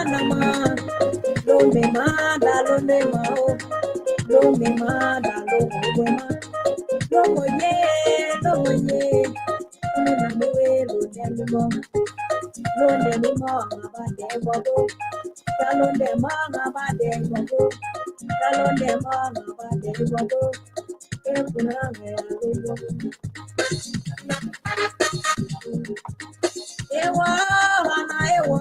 nama lo me ma da lo me ma o lo me ma da lo me ma lo mo ye me na me we lo ne mi mo ba de bo do ta lo ne ma ba de bo do ta lo ne ma ba de bo do e kuna me lo ewa hana ewa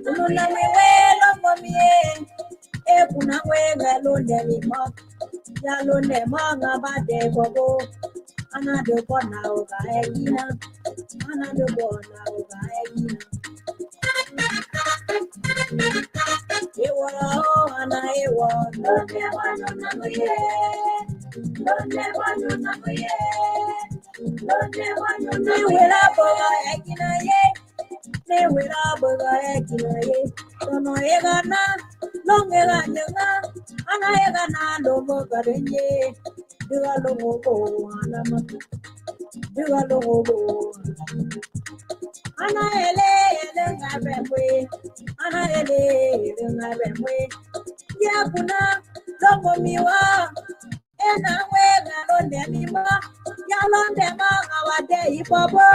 Nuna mi welo momie e kuna wenga londe mi mo ya londe manga bade bobo ana de bona oga egina ana de bona oga egina ewa ana ewa londe wano na moye londe wano na moye londe wano na wela boga egina ye ne wela boga egina ye tono egana longega nyanga ana egana lomo garenye diga lomo ko ana ma diga lomo ko ana ele ngabe mwe ana ele ngabe mwe ya kuna lomo miwa ena wega londe mima ya londe ma ngawade ipobo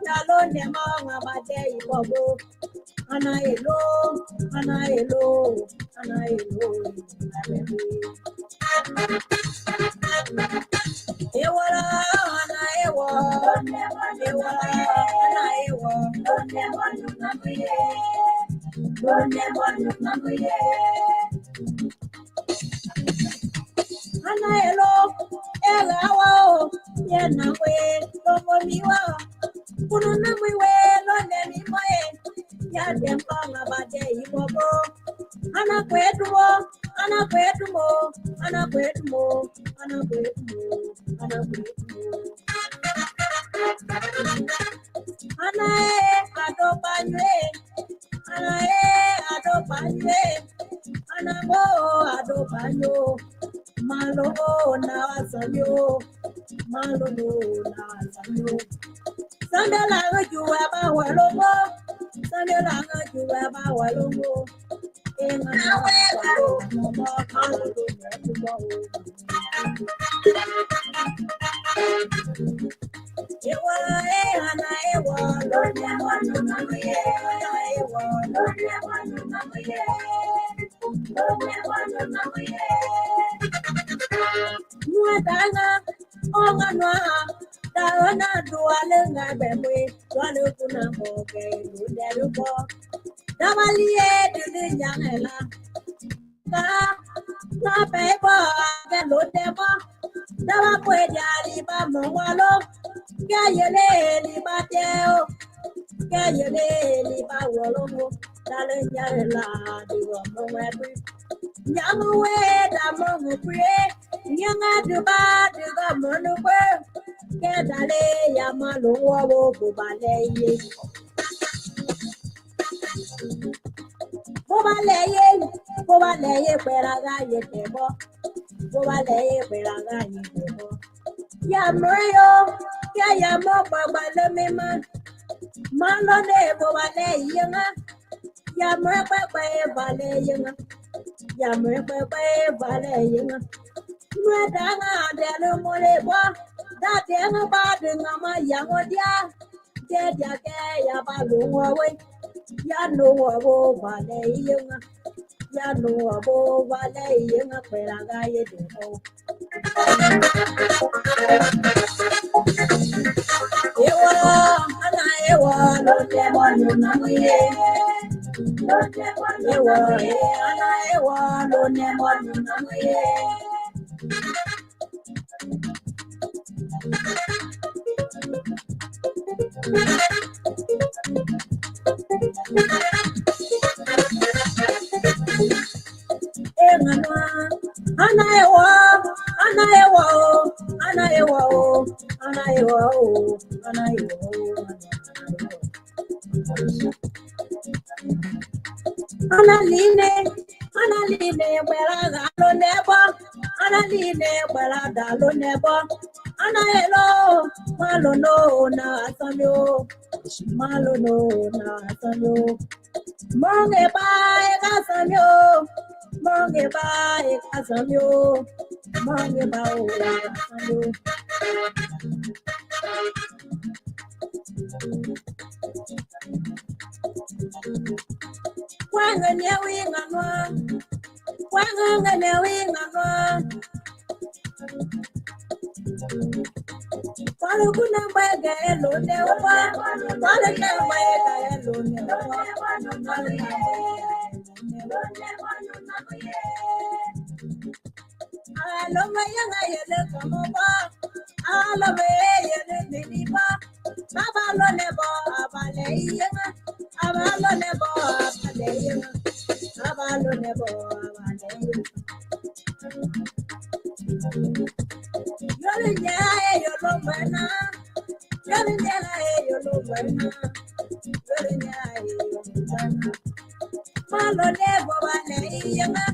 ya londe ma ngawade ipobo ana elo ewala ana ewa ana ewa ana elo elawa yena we lomo miwa kuno na mwe londe mimoe ya dempanga bade ibobo ana kwetu mo ana adopanywe ana go adopanyo malo na wasanyo sandala juwa ba walongo ena walongo ewa ana ewa londe wanu na ye ewa londe wanu na ye nuadanga onganwa taona duale ngabemwe duale kuna moke ludeluko dabalie dudijangela ka na pebo ke lodemo daba kwejali ba mongwalo kayele li bateo kayele li ba wolongo dale nyarela diwa mongwetu nyamuwe da mongwe nyanga duba duga monugwe kedale yamalo wo bubaleye peraga yetebo bubaleye peraga yetebo yamrio ya yamo babale mema malo de bubaleye nga yamre pepe baleye nga yamre pepe baleye nga nuedanga delu molebo da denga badinga ma yangodia dedia ke ya balungwe ya no wo baleye nga ya no wo baleye nga peraga yetebo ewa ana ewa londe wanu na ye ewa ana ewa londe wanu na ye ana line bela galo nebo ana line bela dalo nebo Anaelo, malono na samyo, malono na samyo, monge bae kasamyo, monge bae kasamyo, monge bae kasamyo. Wanga nyewi nganwa, wanga nyewi nganwa. Walu kuna mbege elone wa, walu kuna mbege elone wa, walu kuna mbege elone wa. Alo mayanga yele kamoba, alo yele niniba, abalo nebo abale yenga, abalo nebo abale yenga, abalo nebo abale yenga. Yole nyae yolo mana, yole nyae yolo mana, yole nyae yolo mana. Malo nebo abale yenga.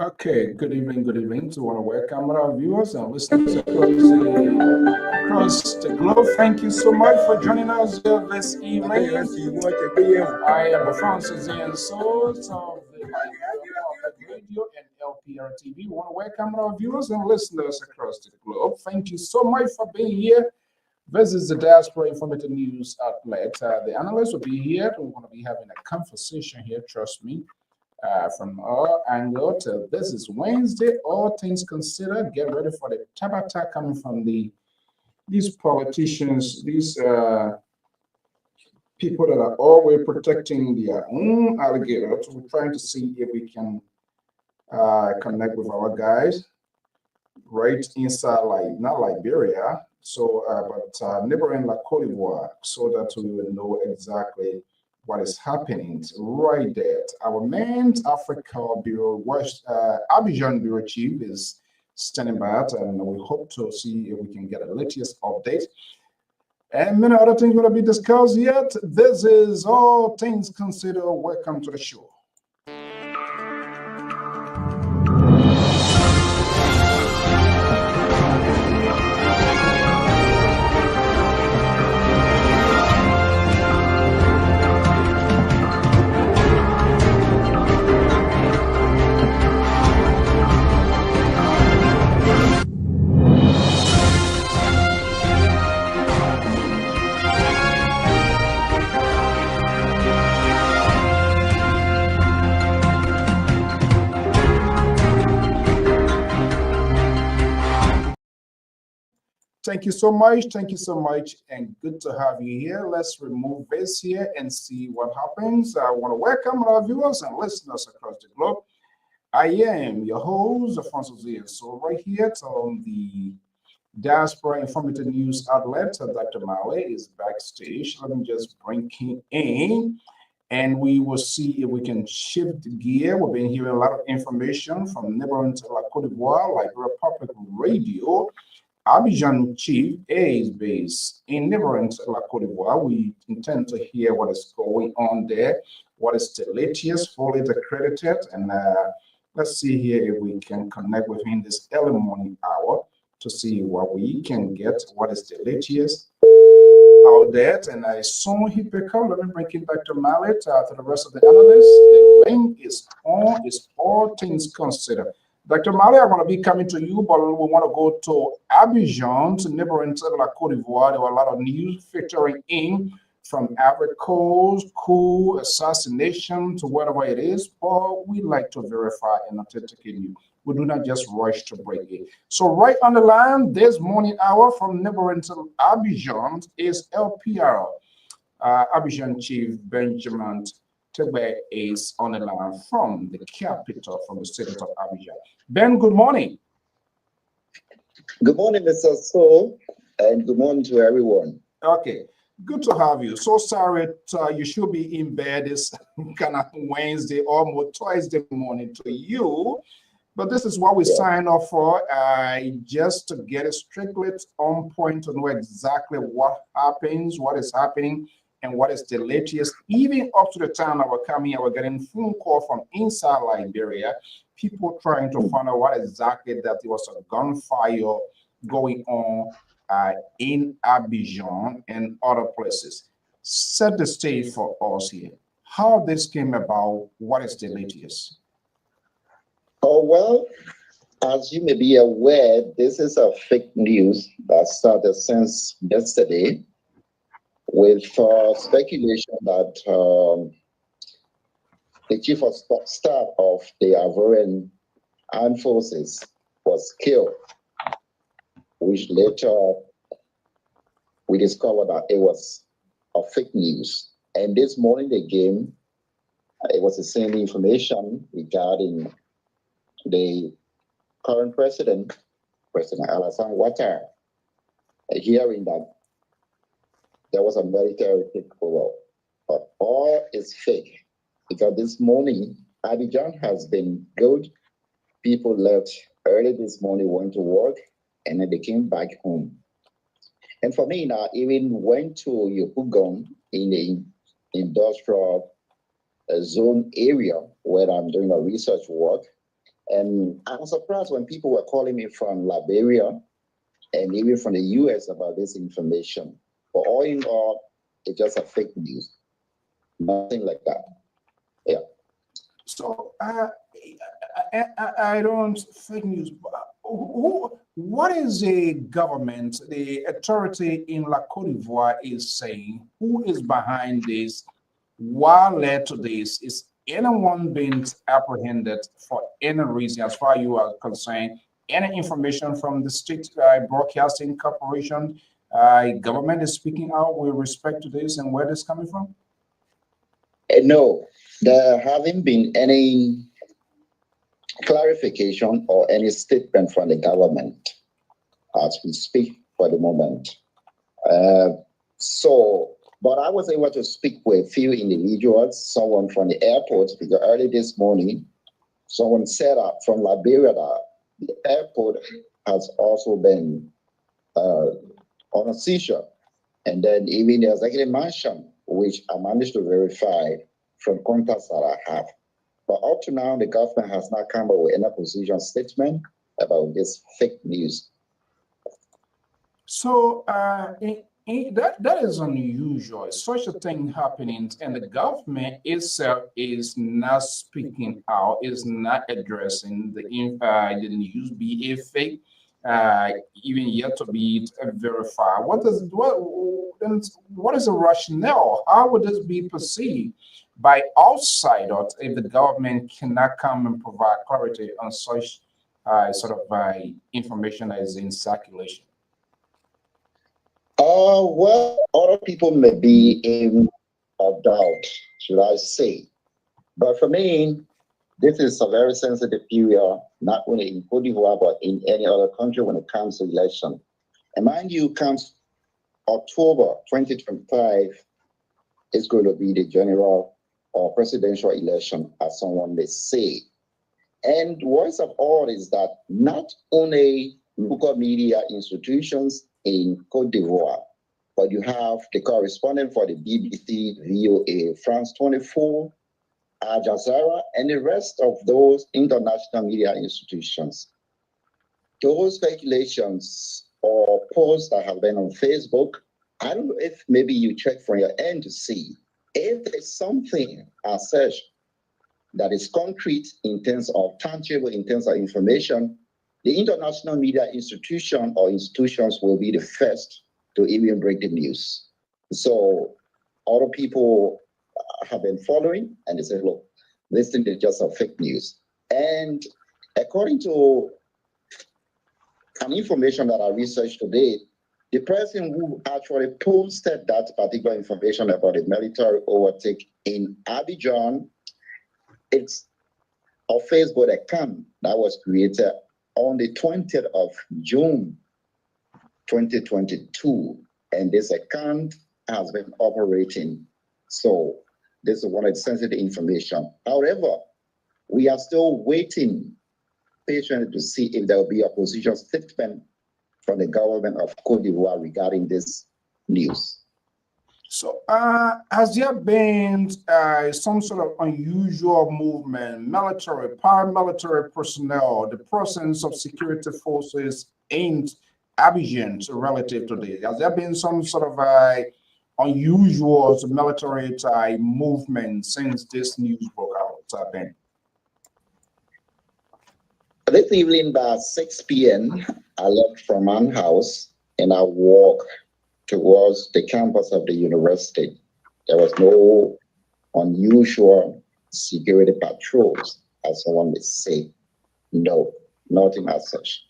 Okay, good evening. So I want to welcome our viewers and listeners across the globe. Thank you so much for joining us this evening. I am Francis Ian Souls of the Radio and Lpr-Tv. We want to welcome our viewers and listeners across the globe. Thank you so much for being here. This is the Diaspora Informative News Outlet. The analysts will be here. We're going to be having a conversation here, trust me. From our angle till this is Wednesday, all things considered, get ready for the tabata coming from these politicians, these people that are always protecting their own alligators. We're trying to see if we can connect with our guys right inside, like not Liberia, so but neighboring La Cote d'Ivoire, so that we will know exactly what is happening right there. Our main Africa Bureau, Abidjan Bureau Chief is standing by, and we hope to see if we can get a latest update. And many other things will be discussed yet. This is All Things Considered. Welcome to the show. Thank you so much, and good to have you here. Let's remove this here and see what happens. I want to welcome our viewers and listeners across the globe. I am your host, Alfonso Zia. So right here on the Diaspora Informative News Outlet, Dr. Male is backstage. Let me just bring him in, and we will see if we can shift gear. We've been hearing a lot of information from neighboring La Cote d'Ivoire, like Republic Radio. Abidjan Chief is based in neighboring La Cote d'Ivoire. We intend to hear what is going on there, what is the latest, fully accredited, and let's see here if we can connect with him this early morning hour to see what we can get, what is the latest out there. And I saw he pick up. Let me bring it back to Mallet, to the rest of the analysts. The link is on, is All Things Considered. Dr. Mali, I'm going to be coming to you, but we want to go to Abidjan, to neighboring La Cote d'Ivoire. There were a lot of news filtering in from Ivory Coast, coup, assassination, to whatever it is, but we like to verify and authenticate you. We do not just rush to break it. So right on the line, this morning hour from neighboring Abidjan is LPR. Abidjan Chief Benjamin Tegbe is on the line from the capital, from the city of Abidjan. Ben, good morning. Good morning, Mr. So, and good morning to everyone. Okay, Good to have you. So sorry, you should be in bed this kind of Wednesday, almost Thursday morning to you. But this is what we Yeah. sign off for, just to get it strictly on point to know exactly what happens, what is happening, and what is the latest. Even up to the time that we're coming here, we're getting phone call from inside Liberia, people trying to find out what exactly that there was a gunfire going on in Abidjan and other places. Set the stage for us here. How this came about, what is the latest? Oh, well, as you may be aware, this is a fake news that started since yesterday with speculation that the chief of staff of the Ivorian Armed Forces was killed, which later we discovered that it was a fake news. And this morning again, it was the same information regarding the current president, President Alassane Ouattara, hearing that there was a military takeover. But all is fake, because this morning, Abidjan has been good. People left early this morning, went to work, and then they came back home. And for me, now, even went to Yopougon in the industrial zone area where I'm doing a research work. And I was surprised when people were calling me from Liberia and even from the US about this information. But all in all, it's just a fake news. Nothing like that. Yeah. So I don't fake news. What is the government, the authority in La Côte d'Ivoire is saying? Who is behind this? What led to this? Is anyone being apprehended for any reason, as far as you are concerned? Any information from the state broadcasting corporation, government is speaking out with respect to this and where this is coming from? No, there haven't been any clarification or any statement from the government as we speak for the moment. But I was able to speak with a few individuals, someone from the airport, because early this morning, someone said from Liberia that the airport has also been on a seizure. And then even the executive mansion, which I managed to verify from contacts that I have. But up to now, the government has not come up with any position statement about this fake news. So that is unusual. Such a thing happening, and the government itself is not speaking out, is not addressing the news be a fake, even yet to be verified. What is the rationale? How would this be perceived by outsiders if the government cannot come and provide clarity on such sort of information that is in circulation? Well, other people may be in a doubt, should I say. But for me, this is a very sensitive period, not only in Cote d'Ivoire, but in any other country when it comes to election. And mind you, comes October 2025, is going to be the general or presidential election, as someone may say. And worst of all is that not only local media institutions in Cote d'Ivoire, but you have the correspondent for the BBC, VOA, France 24, Al Jazeera, and the rest of those international media institutions. Those speculations or posts that have been on Facebook, I don't know if maybe you check from your end to see if there's something as such that is concrete in terms of tangible, in terms of information. The international media institution or institutions will be the first to even break the news. So other people have been following and they say, look, this thing is just a fake news. And according to an information that I researched today, the person who actually posted that particular information about the military overtake in Abidjan, it's a Facebook account that was created on the 20th of June, 2022. And this account has been operating. So this is one of the sensitive information. However, we are still waiting patiently to see if there will be a position statement from the government of Cote d'Ivoire regarding this news. So, has there been some sort of unusual movement, military, paramilitary personnel, the presence of security forces in Abidjan relative to this? Has there been some sort of unusual military movement since this news broke out? This evening by 6 p.m., I left from my house and I walked towards the campus of the university. There was no unusual security patrols, as someone would say. No, nothing as such.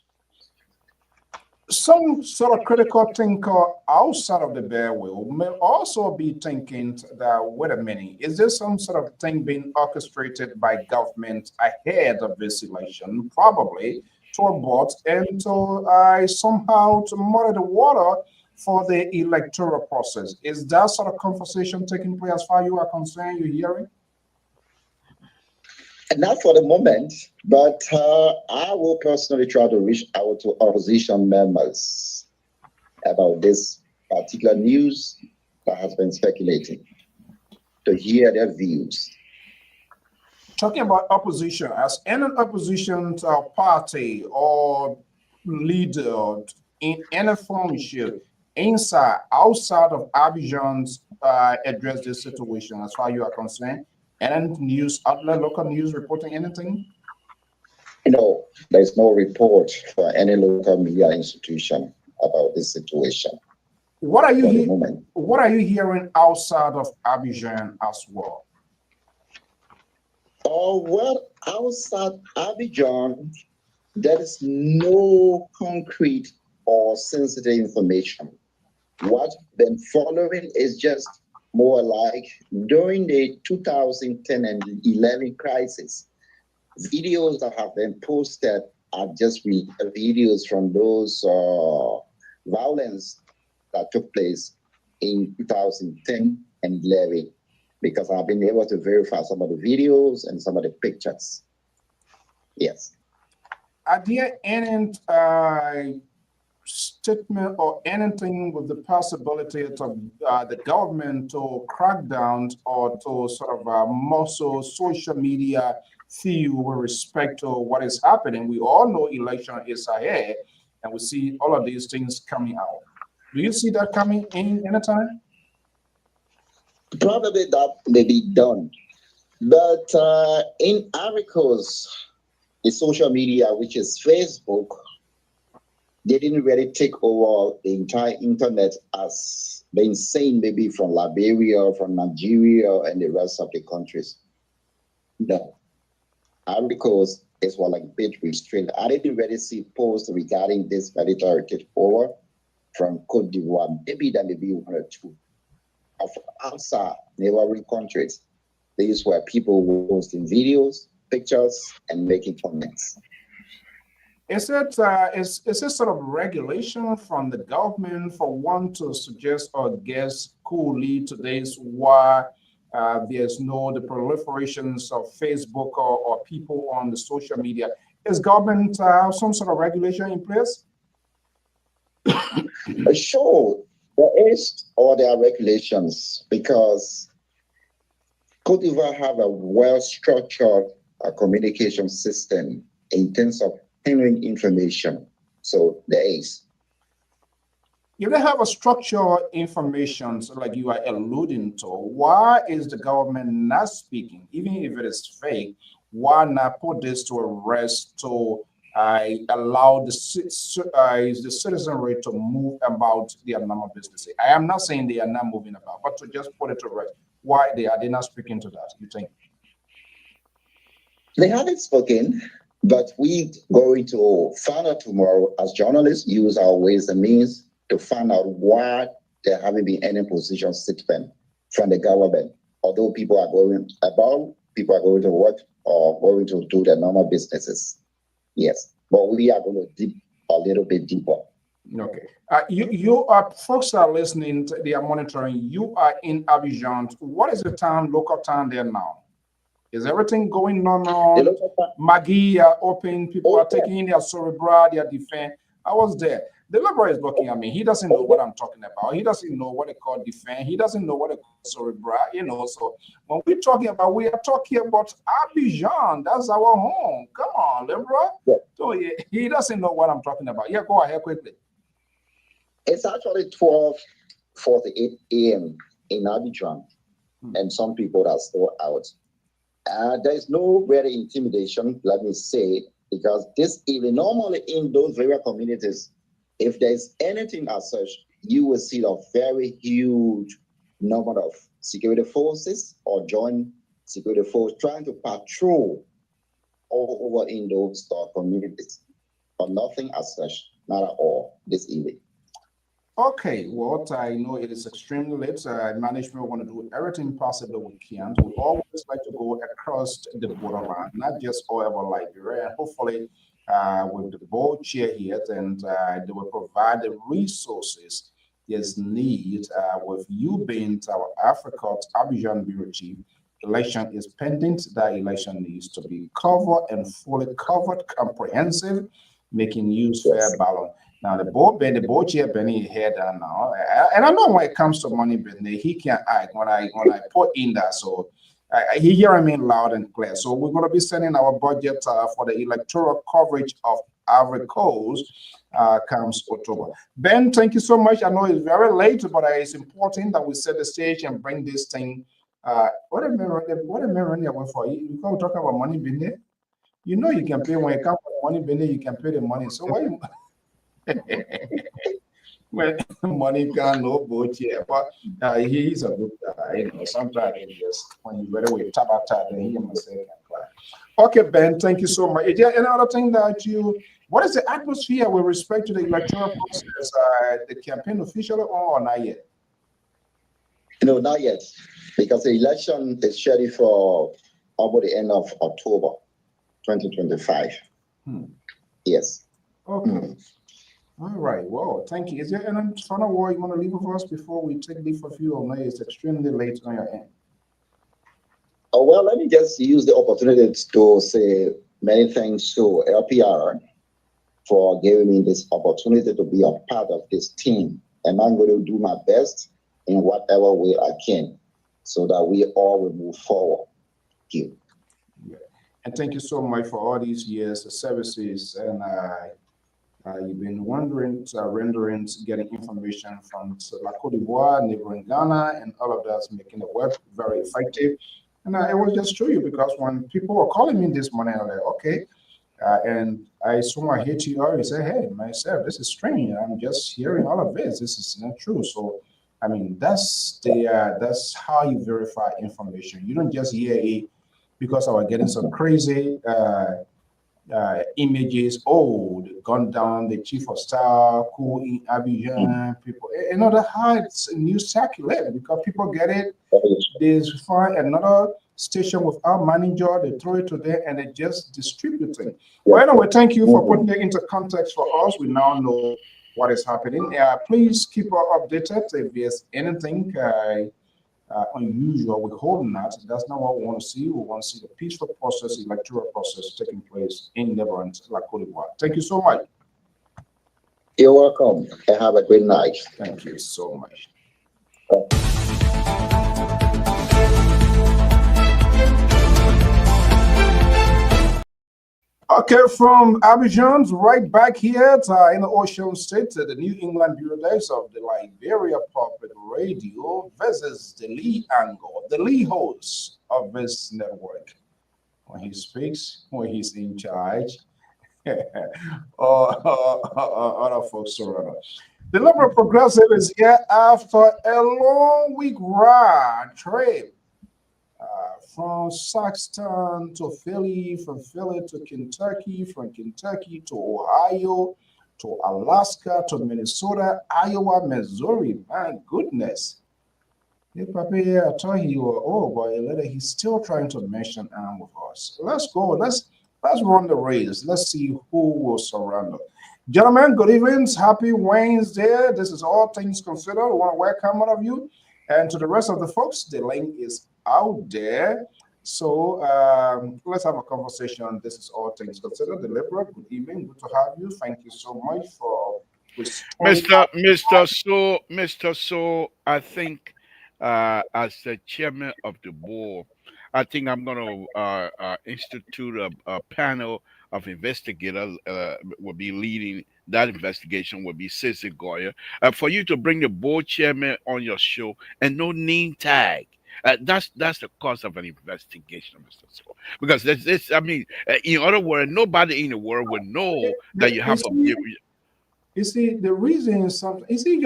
Some sort of critical thinker outside of the bear wheel may also be thinking that, wait a minute, is there some sort of thing being orchestrated by government ahead of this election, probably to abort and to somehow to muddy the water for the electoral process? Is that sort of conversation taking place as far as you are concerned, you're hearing? Not for the moment, but I will personally try to reach out to opposition members about this particular news that has been speculating, to hear their views. Talking about opposition, has any opposition party or leader in any formation inside, outside of Abidjan's address this situation as far as you are concerned? Any news outlet, local news reporting anything? No, there's no report for any local media institution about this situation. What are you What are you hearing outside of Abidjan as well? Well, outside Abidjan, there is no concrete or sensitive information. What's been following is just more like during the 2010 and 11 crisis, videos that have been posted are just videos from those violence that took place in 2010 and 11, because I've been able to verify some of the videos and some of the pictures. Yes. Are there any statement or anything with the possibility of the government to crack down or to sort of muscle social media feel with respect to what is happening? We all know election is ahead and we see all of these things coming out. Do you see that coming in anytime? Probably that may be done. But in articles, the social media, which is Facebook, they didn't really take over the entire internet as been seen maybe from Liberia, from Nigeria, and the rest of the countries. No. Articles is what like bit restrained. I didn't really see posts regarding this military takeover from Cote d'Ivoire. Maybe there may be one or two. Of outside neighboring countries, these were people posting videos, pictures, and making comments. Is it sort of regulation from the government for one to suggest or guess could lead to this why there's the proliferations of Facebook or people on the social media? Is government have some sort of regulation in place? Sure, there is, or there are regulations, because Cote d'Ivoire have a well-structured communication system in terms of handling information. So there is. If they have a structured information, so like you are alluding to, why is the government not speaking? Even if it is fake, why not put this to a rest to allow the citizenry to move about their normal business? I am not saying they are not moving about, but to just put it to rest. Why they not speaking to that, you think? They haven't spoken, but we going to find out tomorrow as journalists, use our ways and means to find out why there haven't been any position statement from the government. Although people are going to work or going to do their normal businesses. Yes, but we are going to dig a little bit deeper. Okay. You are folks are listening. They are monitoring. You are in Abidjan. What is the time, local time there now? Is everything going The normal? local time, Maggie are open. People oh are yeah, taking in their Cerebra, their defense. I was there. The Liberal is looking at me. He doesn't know oh what I'm talking about. He doesn't know what they call defense. He doesn't know what they call Cerebra. So when we're talking about, we are talking about Abidjan. That's our home. Come on, Liberal. yeah. So he doesn't know what I'm talking about. Yeah, go ahead quickly. It's actually 12:48 a.m. in Abidjan, Hmm. and some people are still out. There is no very intimidation, let me say, because this evening, normally in those various communities, if there's anything as such, you will see a very huge number of security forces or joint security force trying to patrol all over in those communities. But nothing as such, not at all this evening. Okay, what I know it is extremely late. Management want to do everything possible we can. We always like to go across the borderline, not just all over Liberia. And hopefully, with the board chair here, and they will provide the resources is need. With you being our Africa Abidjan Bureau Chief, election is pending. That election needs to be covered and fully covered, comprehensive, making use fair Yes. balance. Now the board chair Benny here down now, and I know when it comes to money Benny, he can act when I put in that. So he hearing me loud and clear. So we're going to be sending our budget for the electoral coverage of Ivory Coast comes October. Ben, thank you so much. I know it's very late, but it's important that we set the stage and bring this thing. What a memory I went for. You can't talk about money Benny. You know you can pay when it comes to money Benny. You can pay the money. So why you? Well, money can no boat here, but he's a good guy. Sometimes he just when you better with tabata, then he must say can cry. Okay, Ben, thank you so much. Is there any other thing that what is the atmosphere with respect to the electoral process? The campaign officially or not yet? No, not yet, because the election is scheduled for about the end of October 2025. Hmm. Yes. Okay. All right. Well, thank you. Is there any final word you want to leave with us before we take leave of you? Or no, it's extremely late on your end. Well, let me just use the opportunity to say many thanks to LPR for giving me this opportunity to be a part of this team. And I'm going to do my best in whatever way I can so that we all will move forward. Thank you. Yeah. And thank you so much for all these years of services. And you've been rendering, getting information from La Cote d'Ivoire, neighboring Ghana, and all of that's making the work very effective. And it was just true you because when people were calling me this morning, I was like, okay. And I saw my HER, he said, hey, myself, this is strange. I'm just hearing all of this. This is not true. So, I mean, that's how you verify information. You don't just hear it because I was getting some crazy images. Oh, they gone down the chief of staff, who in Abidjan, people. That's how it's news circulate because people get it. They find another station with our manager, they throw it to them and they just distribute it. Well, anyway, thank you for putting it into context for us. We now know what is happening. Please keep us updated if there's anything unusual with holding that. That's not what we want to see. We want to see the peaceful process, electoral process taking place in Netherlands, like Cote d'Ivoire. Thank you so much. You're welcome and have a great night. Thank you so much. Okay, from Abidjan, right back here in the Ocean State, the New England Bureau Days of the Liberia Public Radio versus the Lee angle, the Lee host of this network. When he speaks, when he's in charge, or other folks around us. The Liberal Progressive is here after a long week ride trip. From Saxton to Philly, from Philly to Kentucky, from Kentucky to Ohio, to Alaska, to Minnesota, Iowa, Missouri. My goodness. Hey, Papi, I thought you were but later he's still trying to mention with us. Let's go. Let's run the race. Let's see who will surround us. Gentlemen, good evening. Happy Wednesday. This is All Things Considered. We want to welcome all of you. And to the rest of the folks, the link is out there. So let's have a conversation. This is All Things Considered. The Liberal, good evening. Good to have you. Thank you so much for responding. Mr. So, I think as the chairman of the board, I think I'm going to institute a panel of investigators. Will be leading that investigation. Will be Sissy Goya. For you to bring the board chairman on your show and no name tag. That's the cost of an investigation, Mr. So. Because this, I mean, in other words, nobody in the world would know that you You have a. see, you see, the reason is something. You see,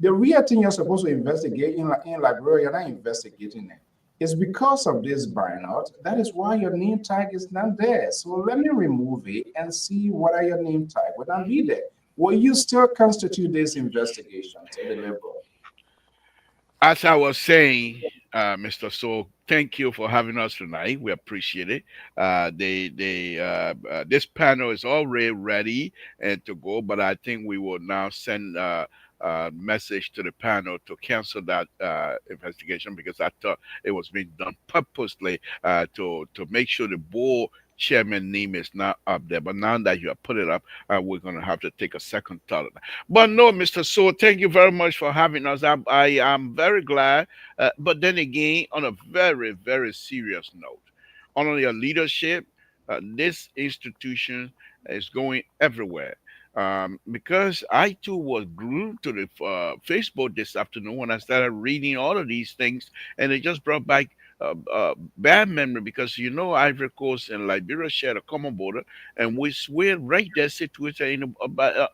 the real thing you're supposed to investigate in Liberia, you're not investigating it. It's because of this burnout. That is why your name tag is not there. So let me remove it and see what are your name tag would not be there. Will you still constitute this investigation to the Liberal? As I was saying, Mr. So, thank you for having us tonight. We appreciate it. This panel is already ready and to go, but I think we will now send a message to the panel to cancel that investigation because I thought it was being done purposely to make sure the board chairman name is not up there. But now that you have put it up, we're going to have to take a second thought. But no, Mr. So, thank you very much for having us. I am very glad. But then again, on a very, very serious note, on your leadership, this institution is going everywhere. Because I too was glued to the Facebook this afternoon when I started reading all of these things, and it just brought back bad memory because you know Ivory Coast and Liberia share a common border, and we're right there situated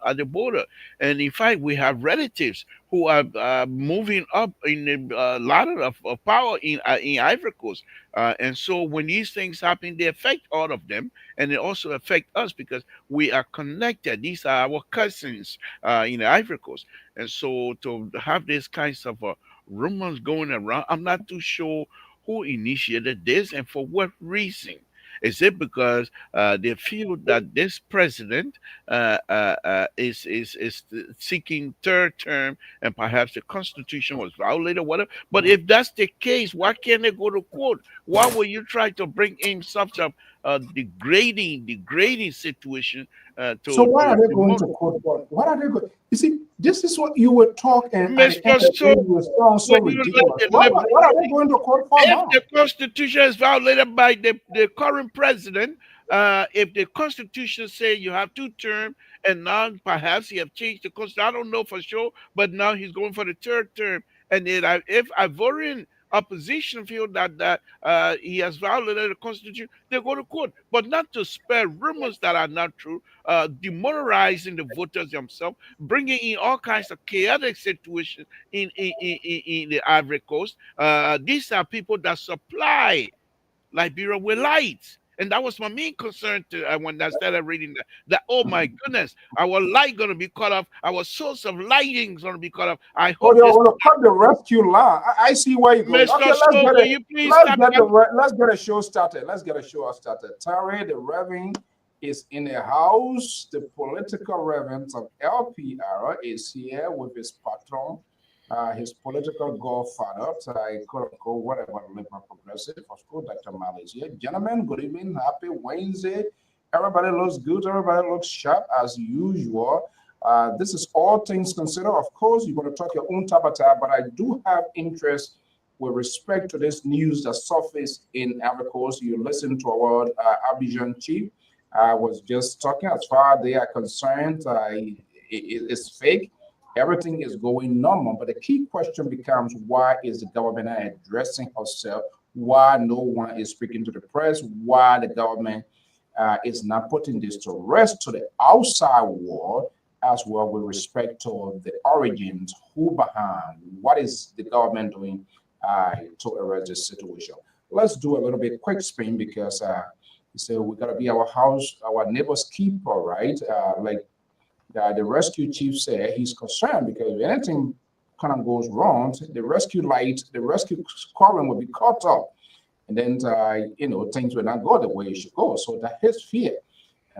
at the border. And in fact, we have relatives who are moving up in the ladder of power in Ivory Coast. And so when these things happen, they affect all of them, and they also affect us because we are connected. These are our cousins in the Ivory Coast. And so to have these kinds of rumors going around, I'm not too sure who initiated this and for what reason. Is it because they feel that this president is seeking third term and perhaps the constitution was violated or whatever? But if that's the case, why can't they go to court? Why will you try to bring in such a degrading situation So what to are they going demote? to court for? What are they going? You see, this is what you were talking, and at the end Mr. of the day, So, you were sound so when you let ridiculous. the What are they going to court for if now? the constitution is violated by the current president, if the constitution say you have two terms and now perhaps he have changed the constitution, I don't know for sure, but now he's going for the third term. And then if Ivorian opposition feel that he has violated the constitution, they go to court, but not to spare rumors that are not true, demoralizing the voters themselves, bringing in all kinds of chaotic situations in the Ivory Coast. These are people that supply Liberia with lights. And that was my main concern when I started reading that, oh my goodness, our light going to be cut off. Our source of lighting is going to be cut off. I Oh, hope they're this, going to cut the rescue line. I see where you're going. Okay, Mr. So, will you please stop that? Let's get a show started. Let's get a show started. Terry, the Reverend, is in the house. The political Reverend of LPR is here with his patron, his political godfather, quote unquote, whatever, liberal progressive, of course, Dr. Malaysia. Gentlemen, good evening. Happy Wednesday. Everybody looks good. Everybody looks sharp as usual. This is All Things Considered. Of course, you're going to talk your own tabata, but I do have interest with respect to this news that surfaced in Ivory Coast. You listen to our Abidjan chief. I was just talking as far as they are concerned, it's fake. Everything is going normal. But the key question becomes, why is the government not addressing herself? Why no one is speaking to the press? Why the government is not putting this to rest to the outside world as well with respect to the origins, who behind, what is the government doing to arrest this situation? Let's do a little bit quick spin because you say we gotta be our house, our neighbor's keeper, right? The rescue chief said he's concerned because if anything kind of goes wrong, the rescue light, the rescue squadron will be caught up, and then things will not go the way it should go. So that his fear.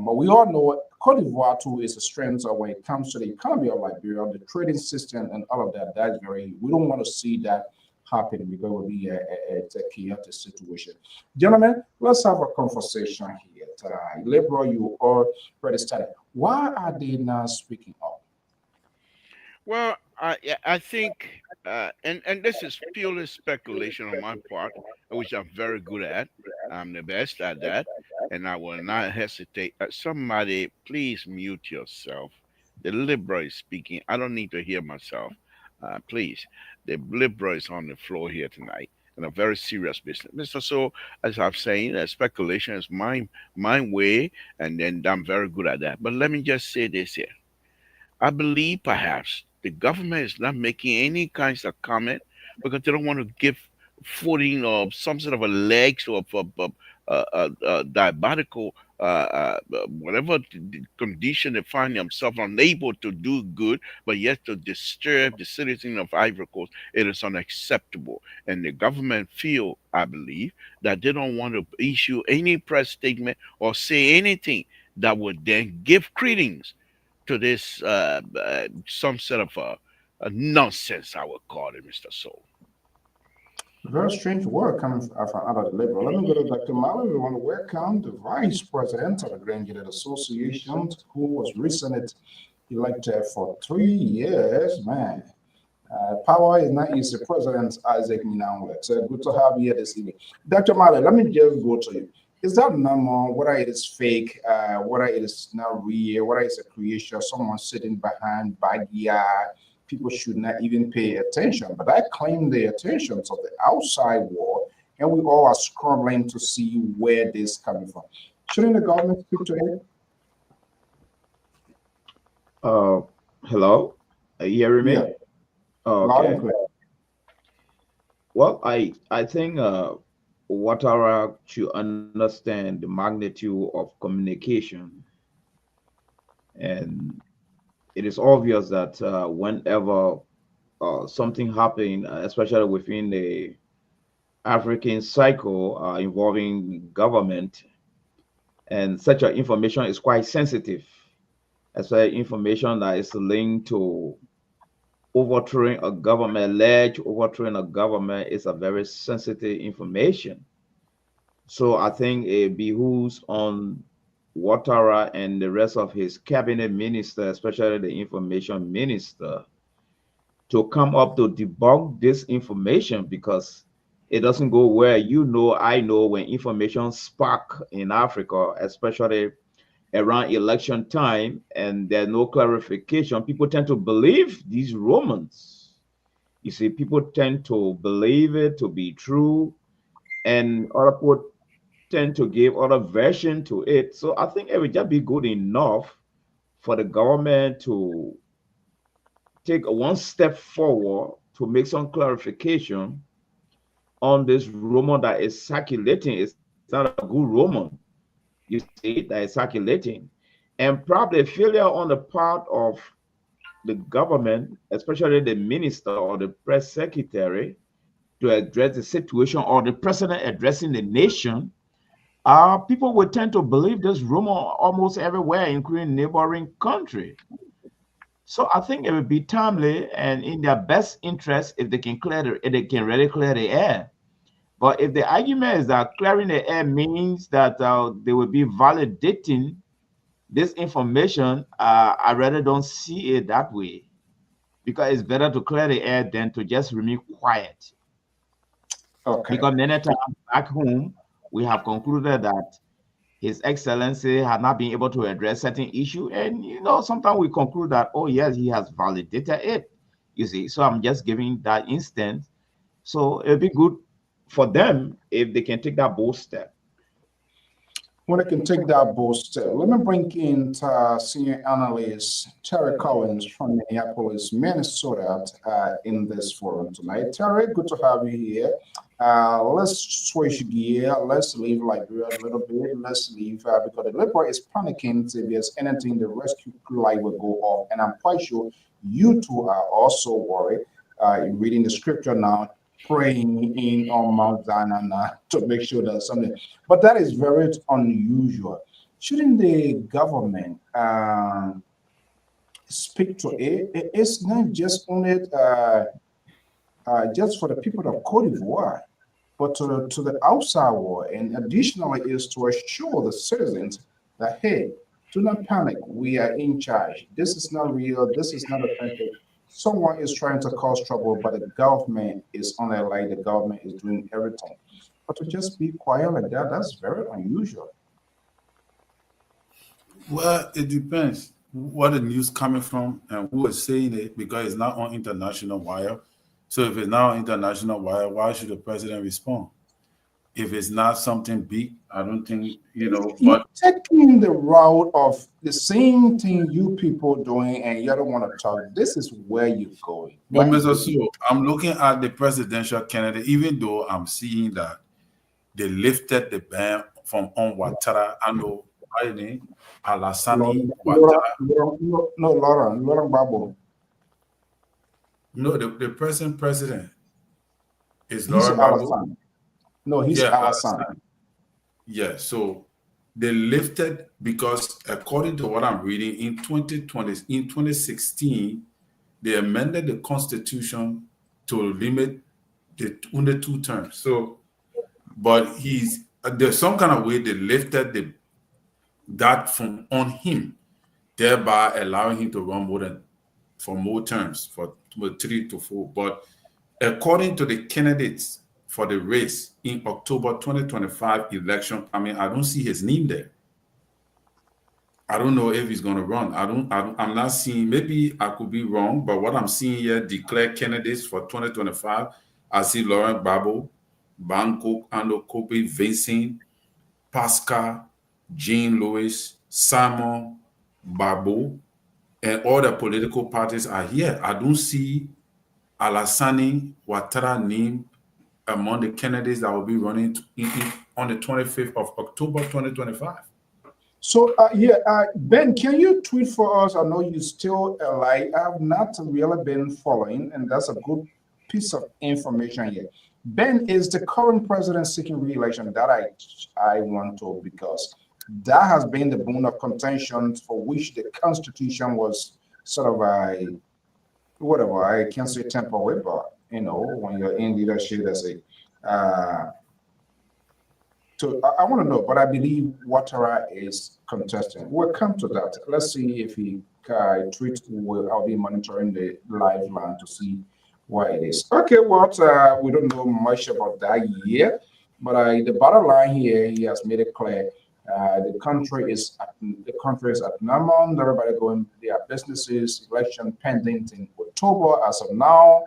But we all know Cote d'Ivoire too is a strength when it comes to the economy of Liberia, the trading system, and all of that. That's very. We don't want to see that happen because it will be a chaotic situation. Gentlemen, let's have a conversation here. Liberal, you are pretty started. Why are they not speaking up? Well, I think, and this is purely speculation on my part, which I'm very good at. I'm the best at that, and I will not hesitate. Somebody, please mute yourself. The liberal is speaking. I don't need to hear myself. Please, the liberal is on the floor here tonight, and a very serious business, Mister. So, as I'm saying, speculation is my way, and then I'm very good at that. But let me just say this here. I believe perhaps the government is not making any kinds of comment because they don't want to give footing or some sort of a legs or diabolical whatever the condition they find themselves unable to do good, but yet to disturb the citizen of Ivory Coast, it is unacceptable. And the government feel, I believe, that they don't want to issue any press statement or say anything that would then give credence to this some sort of a nonsense, I would call it, Mr. Soul. Very strange word coming from out of the liberal. Let me go to Dr. Mali. We want to welcome the vice president of the Grand Unit Association, who was recently elected for 3 years. Man, power is not easy. President Isaac Minangwe. So good to have you here this evening. Dr. Mali, let me just go to you. Is that normal, whether it is fake, whether it is not real, whether it's a creation, someone sitting behind backyard, people should not even pay attention. But I claim the attention of the outside world, and we all are scrambling to see where this is coming from. Shouldn't the government speak to it? Hello, are you hearing me? Yeah, loud and Okay. clear. Well, I think Ouattara should understand the magnitude of communication, and it is obvious that whenever something happens, especially within the African cycle involving government, and such a information is quite sensitive, especially information that is linked to overthrowing a government, alleged overthrowing a government is a very sensitive information. So I think it behooves on Ouattara and the rest of his cabinet minister, especially the information minister, to come up to debunk this information because it doesn't go where I know when information spark in Africa, especially around election time, and there's no clarification. People tend to believe these rumors. You see, people tend to believe it to be true, and other people tend to give other version to it. So I think it would just be good enough for the government to take one step forward to make some clarification on this rumor that is circulating. It's not a good rumor, you see, that is circulating. And probably failure on the part of the government, especially the minister or the press secretary, to address the situation, or the president addressing the nation, people will tend to believe this rumor almost everywhere, including neighboring country. So I think it would be timely and in their best interest if they can if they can really clear the air. But if the argument is that clearing the air means that they will be validating this information, I rather don't see it that way, because it's better to clear the air than to just remain quiet. Okay. Because many times back home, we have concluded that His Excellency had not been able to address certain issue, and sometimes we conclude that, oh yes, he has validated it. You see, so I'm just giving that instance. So it'd be good for them if they can take that bold step. When I can take that bold step, let me bring in senior analyst Terry Collins from Minneapolis, Minnesota, in this forum tonight. Terry, good to have you here. Let's switch gear. Let's leave Liberia a little bit. Let's leave because the Liberia is panicking if there's anything the rescue light will go off, and I'm quite sure you two are also worried. Reading the scripture now, praying in on Mount Zion to make sure that something, but that is very unusual. shouldn't the government speak to it? It's not just only just for the people of Cote d'Ivoire, but to the outside world. And additionally, is to assure the citizens that, hey, do not panic. We are in charge. This is not real. This is not authentic. Someone is trying to cause trouble, but the government is on their line. The government is doing everything. But to just be quiet like that, that's very unusual. Well, it depends what the news coming from and who is saying it because it's not on international wire. So if it's not on international wire, why should the president respond? If it's not something big, I don't think You're But taking the route of the same thing you people doing, and you don't want to talk. This is where you're going. My Mr. goodness. Su, I'm looking at the presidential candidate, even though I'm seeing that they lifted the ban from on Ouattara and Alassani Ouattara. No, Laurent Gbagbo. No, the present president is He's Laurent Gbagbo. Alassane. No, he's Yeah, Alassane. yeah. So they lifted because according to what I'm reading in 2020, in 2016, they amended the constitution to limit the only 2 terms. So, but there's some kind of way they lifted that from on him, thereby allowing him to run more terms for 3 to 4. But according to the candidates for the race in October 2025 election, I don't see his name there. I don't know if he's going to run. I'm not seeing, maybe I could be wrong, but what I'm seeing here, declared candidates for 2025, I see Laurent Gbagbo, Banco, Ando Kobe, Vincent, Pascal, Jean Louis, Simon, Gbagbo, and all the political parties are here. I don't see Alassane Ouattara name among the candidates that will be running on the 25th of October 2025. So Ben, can you tweet for us? I know you still alive. I have not really been following, and that's a good piece of information here. Ben is the current president seeking re-election. That I want to, because that has been the bone of contention for which the Constitution was sort of a whatever. I can't say temporary, but when you're in leadership, that's a so I want to know, but I believe Ouattara is contesting. We'll come to that. Let's see if he tweets. I'll be monitoring the live line to see why it is. Okay, we don't know much about that yet, but the bottom line here, he has made it clear. The country is at normal. Everybody going their businesses. Election pending in October as of now,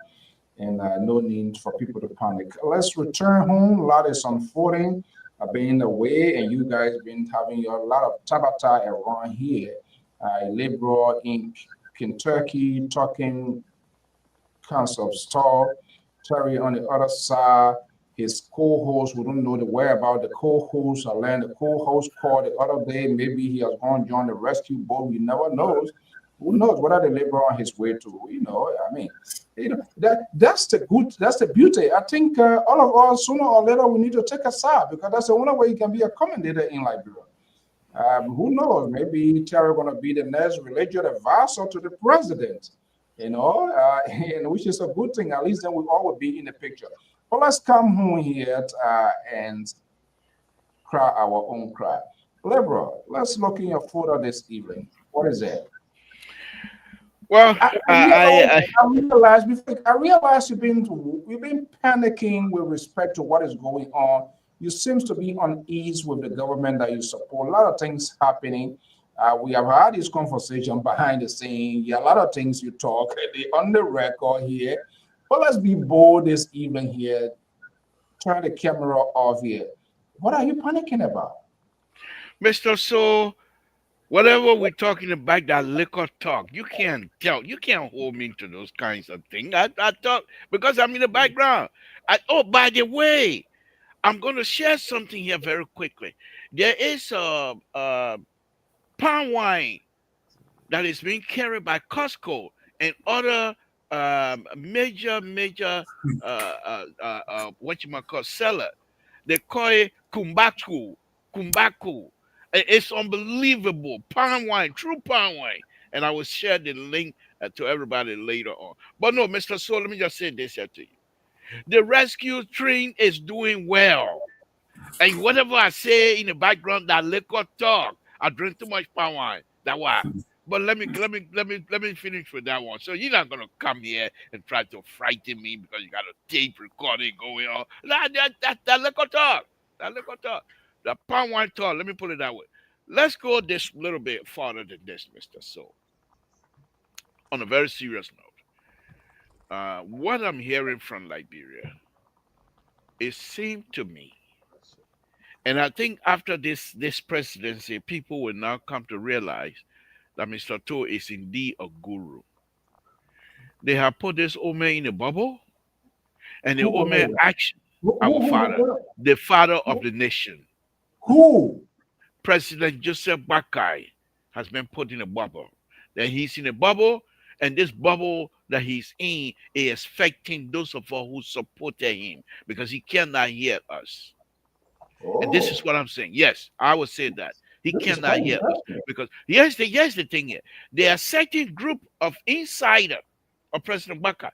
and no need for people to panic. Let's return home. A lot is unfolding. Being away, and you guys been having a lot of tabata around here. Liberal in Kentucky talking council of store. Terry on the other side, his co-host, we don't know the whereabouts. The co-host, I learned the co-host called the other day. Maybe he has gone join the rescue boat. We never knows. Who knows what are the liberal on his way to? That's the beauty. I think all of us sooner or later we need to take a side, because that's the only way you can be a commentator in Liberia. Who knows? Maybe Terry going to be the next religious advisor to the president. And which is a good thing. At least then we all will be in the picture. But let's come home here and cry our own cry. Liberal, let's look in your photo this evening. What is it? Well, I realized you've been panicking with respect to what is going on. You seems to be unease with the government that you support. A lot of things happening. We have had this conversation behind the scene. Yeah, a lot of things you talk on the record here. But let's be bold this evening here. Turn the camera off here. What are you panicking about? Mr. So, whatever we're talking about, that liquor talk, you can't hold me to those kinds of things. I thought, because I'm in the background. By the way, I'm going to share something here very quickly. There is a palm wine that is being carried by Costco and other major what you might call seller. They call it kumbaku. It's unbelievable. Palm wine, true palm wine. And I will share the link to everybody later on. But no, Mr. So, let me just say this here to you. The rescue train is doing well. And whatever I say in the background, that liquor talk, I drink too much palm wine. That why. But let me finish with that one. So you're not gonna come here and try to frighten me because you got a tape recording going on. That liquor talk. That liquor talk. The palm wine talk. Let me put it that way. Let's go this little bit farther than this, Mr. So. On a very serious note, what I'm hearing from Liberia, it seemed to me, and I think after this presidency, people will now come to realize that Mr. To is indeed a guru. They have put this old man in a bubble, and the old man actually, our father, the father of the nation, Who? President Joseph Bakai, has been put in a bubble. Then he's in a bubble, and this bubble that he's in is affecting those of us who supported him because he cannot hear us. And this is what I'm saying. Yes, I would say that. He cannot hear us because here's the thing here. There are certain group of insider of President Baka.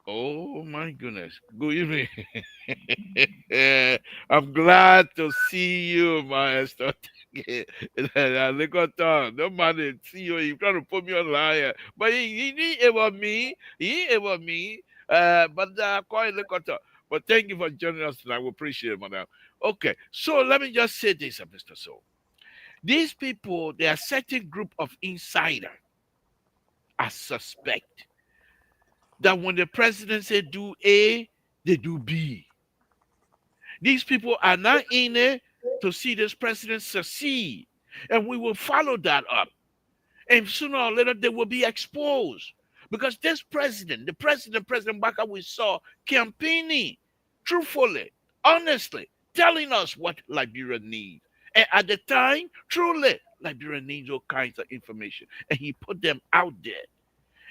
Oh my goodness. Good evening. I'm glad to see you, Maestro. Look at that. No man see you. He's trying to put me on liar. But he ain't about me. He ain't about me. But quite look at that. But thank you for joining us tonight. We appreciate it, madam. Okay, so let me just say this, Mr. So. These people, they are certain group of insider. I suspect that when the president said do A, they do B. These people are not in it to see this president succeed. And we will follow that up. And sooner or later, they will be exposed. Because this president, President Baka, we saw campaigning truthfully, honestly, telling us what Liberia needs. And at the time, truly, Liberia needs all kinds of information. And he put them out there.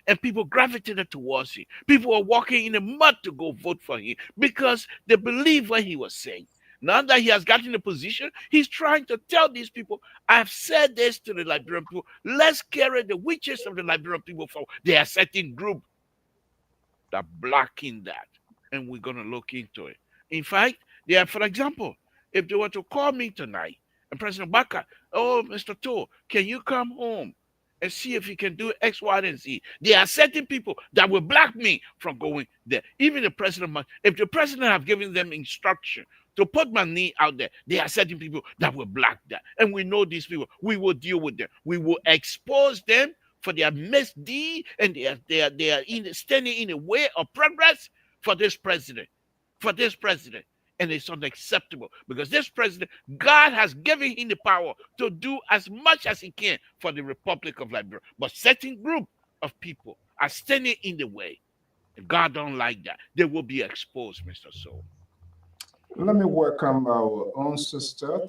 And people gravitated towards him. People were walking in the mud to go vote for him because they believe what he was saying. Now that he has gotten a position, he's trying to tell these people, I've said this to the Liberian people, let's carry the witches of the Liberian people forward. There are certain group that blocking that. And we're going to look into it. In fact, they are, for example, if they were to call me tonight, and President Baka, oh, Mr. To, can you come home and see if you can do X, Y, and Z? There are certain people that will block me from going there. Even the president, if the president have given them instruction to put my knee out there, there are certain people that will block that. And we know these people. We will deal with them. We will expose them for their misdeed, and they are standing in the way of progress for this president. For this president. And it's unacceptable because this president, God has given him the power to do as much as he can for the Republic of Liberia. But certain group of people are standing in the way. And God don't like that. They will be exposed, Mr. So. Let me welcome our own sister,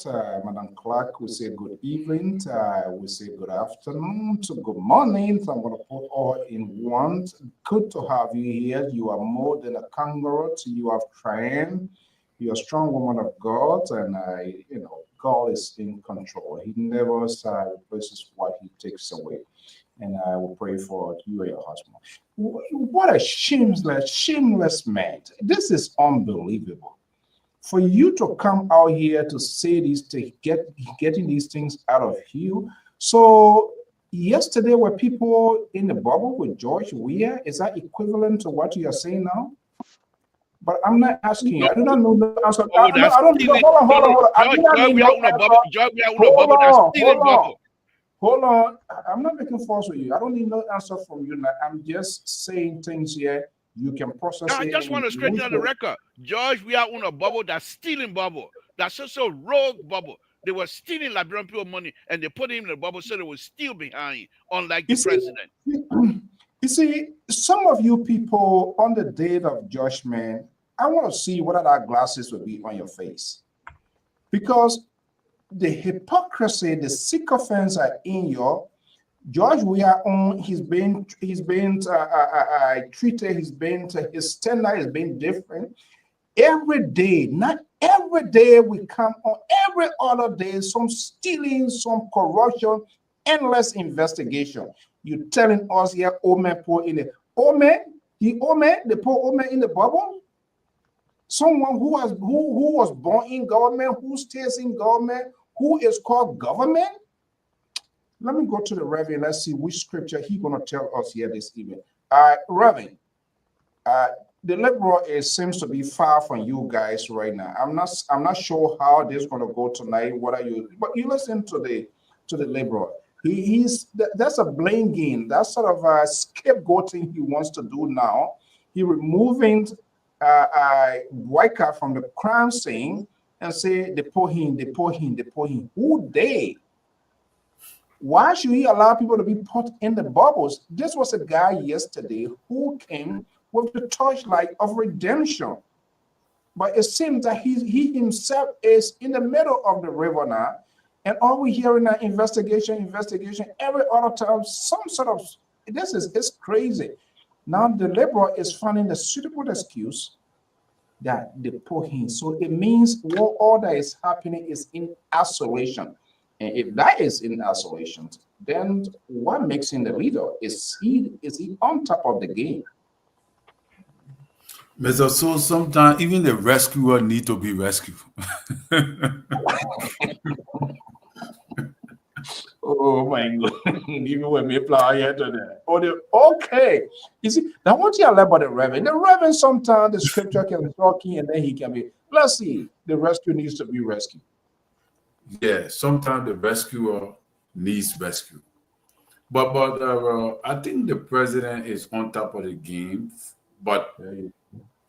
Madam Clark. We say good evening. We say good afternoon to good morning. So I'm going to put all in one. Good to have you here. You are more than a kangaroo. You have triumphed. You're a strong woman of God, and God is in control. He never replaces what he takes away. And I will pray for you and your husband. What a shameless man. This is unbelievable. For you to come out here to say this, to getting these things out of you. So yesterday were people in the bubble with George Weah. Is that equivalent to what you are saying now? But I'm not asking you. I do not know the answer. I don't know. Hold on. I'm not making false with you. I don't need no answer from you. I'm just saying things here. You can process it. I just want to straighten out the record. George, we are on a bubble that's stealing bubble. That's also rogue bubble. They were stealing Liberian people money and they put him in the bubble so they were still behind, unlike the president. You see, some of you people on the day of judgment, I want to see whether that glasses will be on your face. Because the hypocrisy, the sycophants are in your George Weah on, he's been treated, his standard has been different. Every day, not Every day we come on, every other day, some stealing, some corruption, endless investigation. You telling us here, Ome pour in it. Ome, they pour Ome in the bubble. Someone who was born in government, who stays in government, who is called government. Let me go to the Reverend. Let's see which scripture he's gonna tell us here this evening. Reverend, the liberal seems to be far from you guys right now. I'm not sure how this is gonna go tonight. What are you? But you listen to the liberal. That's a blame game. That's sort of a scapegoating he wants to do now. He removing Boyka from the crime scene and say they pour him. Who they? Why should he allow people to be put in the bubbles? This was a guy yesterday who came with the torchlight of redemption. But it seems that he himself is in the middle of the river now. And all we hear in that investigation, every other time, some sort of, it's crazy. Now the liberal is finding a suitable excuse that they put him. So it means all that is happening is in isolation. And if that is in isolation, then what makes him the leader? Is he on top of the game? Mr. So sometimes even the rescuer need to be rescued. Oh my God! Even when we apply here today. Okay. You see, now what you learn about the Reverend? The Reverend sometimes the scripture can be talking and then he can be. Let's see. The rescue needs to be rescued. Yeah, sometimes the rescuer needs rescue. But I think the president is on top of the game. But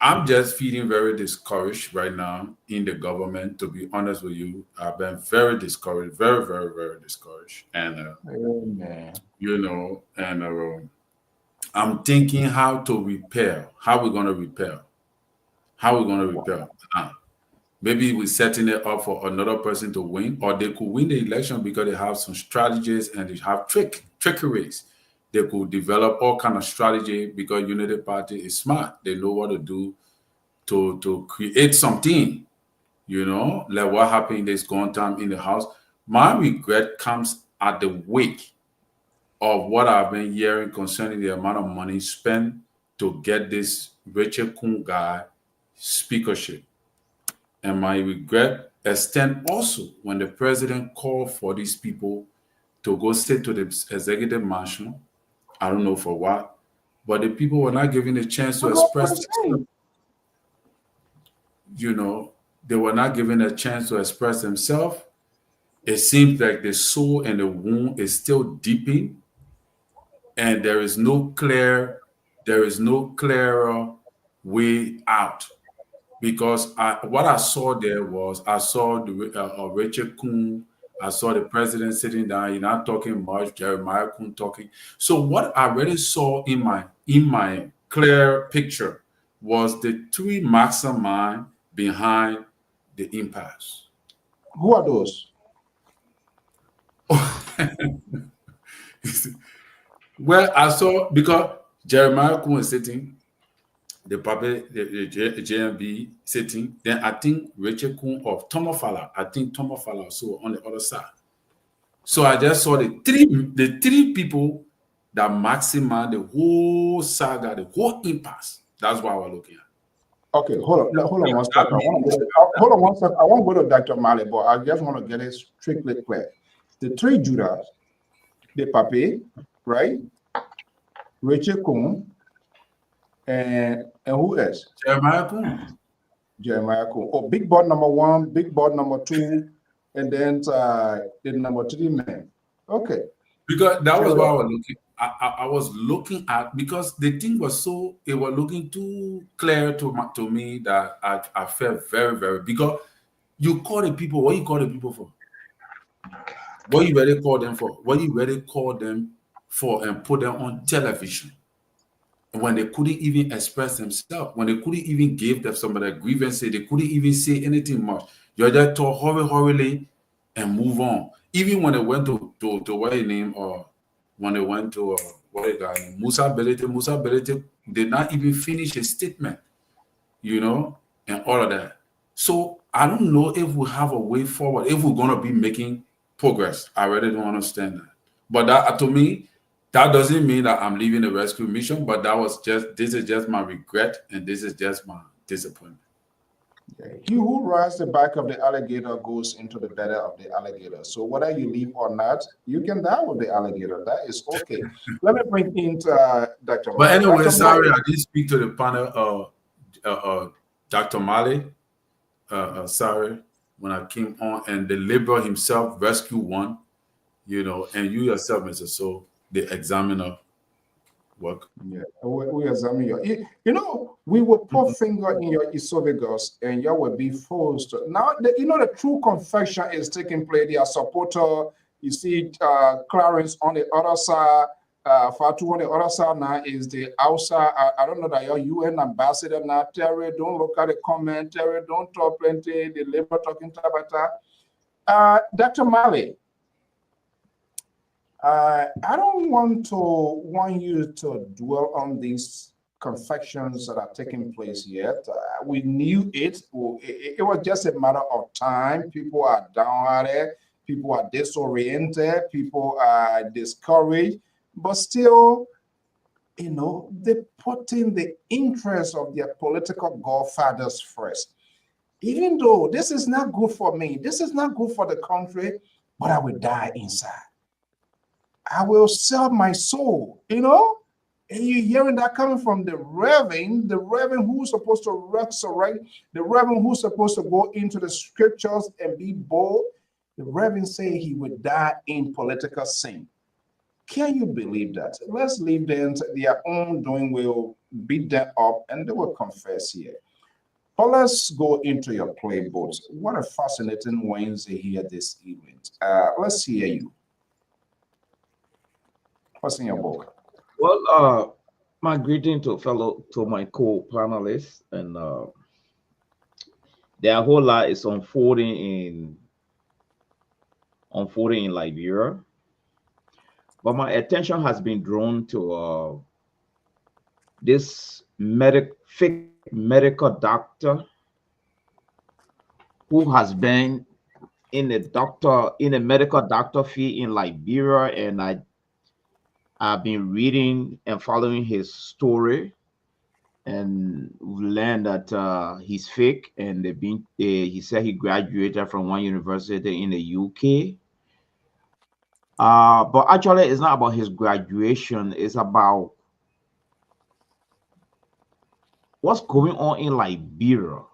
I'm just feeling very discouraged right now in the government. To be honest with you, I've been very discouraged, very, very, very discouraged. And I'm thinking how to repair. How we're gonna repair? Maybe we're setting it up for another person to win, or they could win the election because they have some strategies and they have trickeries. They could develop all kind of strategy because Unity Party is smart. They know what to do to create something, like what happened this gone time in the House. My regret comes at the wake of what I've been hearing concerning the amount of money spent to get this Richard Kuhn guy speakership. And my regret extends also when the president called for these people to go sit to the executive mansion. I don't know for what, but the people were not given a chance to express themselves. They were not given a chance to express themselves. It seems like the soul and the wound is still deepening, and there is no clearer way out. Because what I saw there was I saw the Richard Kuhn, I saw the president sitting down, he's not talking much, Jeremiah Kuhn talking. So what I really saw in my clear picture was the three masterminds behind the impasse. Who are those? Well, I saw because Jeremiah Kuhn is sitting. The JMB sitting, then I think Richard Kuhn of Tomofala. I think Tomofala also on the other side. So I just saw the three people that maximize the whole saga, the whole impasse. That's what we're looking at. Okay, hold on one second. Hold on one second. I won't go to Dr. Mali, but I just want to get it strictly clear. The three Judas, the Pape, right? Richard Kuhn, and who else? Jeremiah Kuhn. Oh, big board number one, big board number two, and then the number three man. Okay. Because that was what I was looking. I was looking at, because the thing was it was looking too clear to me that I felt very, very, because you call the people. What you call the people for? What you really call them for? What you really call them for and put them on television? When they couldn't even express themselves, when they couldn't even give them some of their grievances, they couldn't even say anything much. You just talk hurriedly and move on. Even when they went to what his name, or when they went to Musa Belete did not even finish his statement, and all of that. So I don't know if we have a way forward, if we're going to be making progress. I really don't understand that. But that, to me, that doesn't mean that I'm leaving the rescue mission, but this is just my regret, and this is just my disappointment. He who rides the back of the alligator goes into the belly of the alligator. So whether you leave or not, you can die with the alligator. That is okay. Let me bring in Dr. But anyway, Dr. sorry, I didn't speak to the panel, Dr. Mali. Sorry, when I came on, and the liberal himself, Rescue One, and you yourself, Mr. So, the examiner work. Yeah, we examine your. We will put finger in your esophagus, and you will be forced. Now, the true confession is taking place. Their supporter, you see, Clarence on the other side, Fatu on the other side now is the outside. I don't know that your UN ambassador now. Terry, don't look at the comment. Terry, don't talk plenty. The labor talking tabata. Dr. Mali. I don't want you to dwell on these confections that are taking place yet. We knew it. It was just a matter of time. People are downhearted. People are disoriented. People are discouraged. But still, they're putting the interests of their political godfathers first. Even though this is not good for me, this is not good for the country, but I will die inside. I will sell my soul, and you're hearing that coming from the Reverend who's supposed to resurrect, the Reverend who's supposed to go into the scriptures and be bold. The Reverend say he would die in political sin. Can you believe that? Let's leave them to their own doing. Will beat them up and they will confess here. But let's go into your playbook. What a fascinating Wednesday here this evening. Let's hear you. What's in your book? Well, my greeting to my co-panelists, and their whole lot is unfolding in Liberia, but my attention has been drawn to this fake medical doctor who has been in a medical doctor field in Liberia, and I've been reading and following his story, and learned that he's fake, and he said he graduated from one university in the UK. But actually, it's not about his graduation. It's about what's going on in Liberia.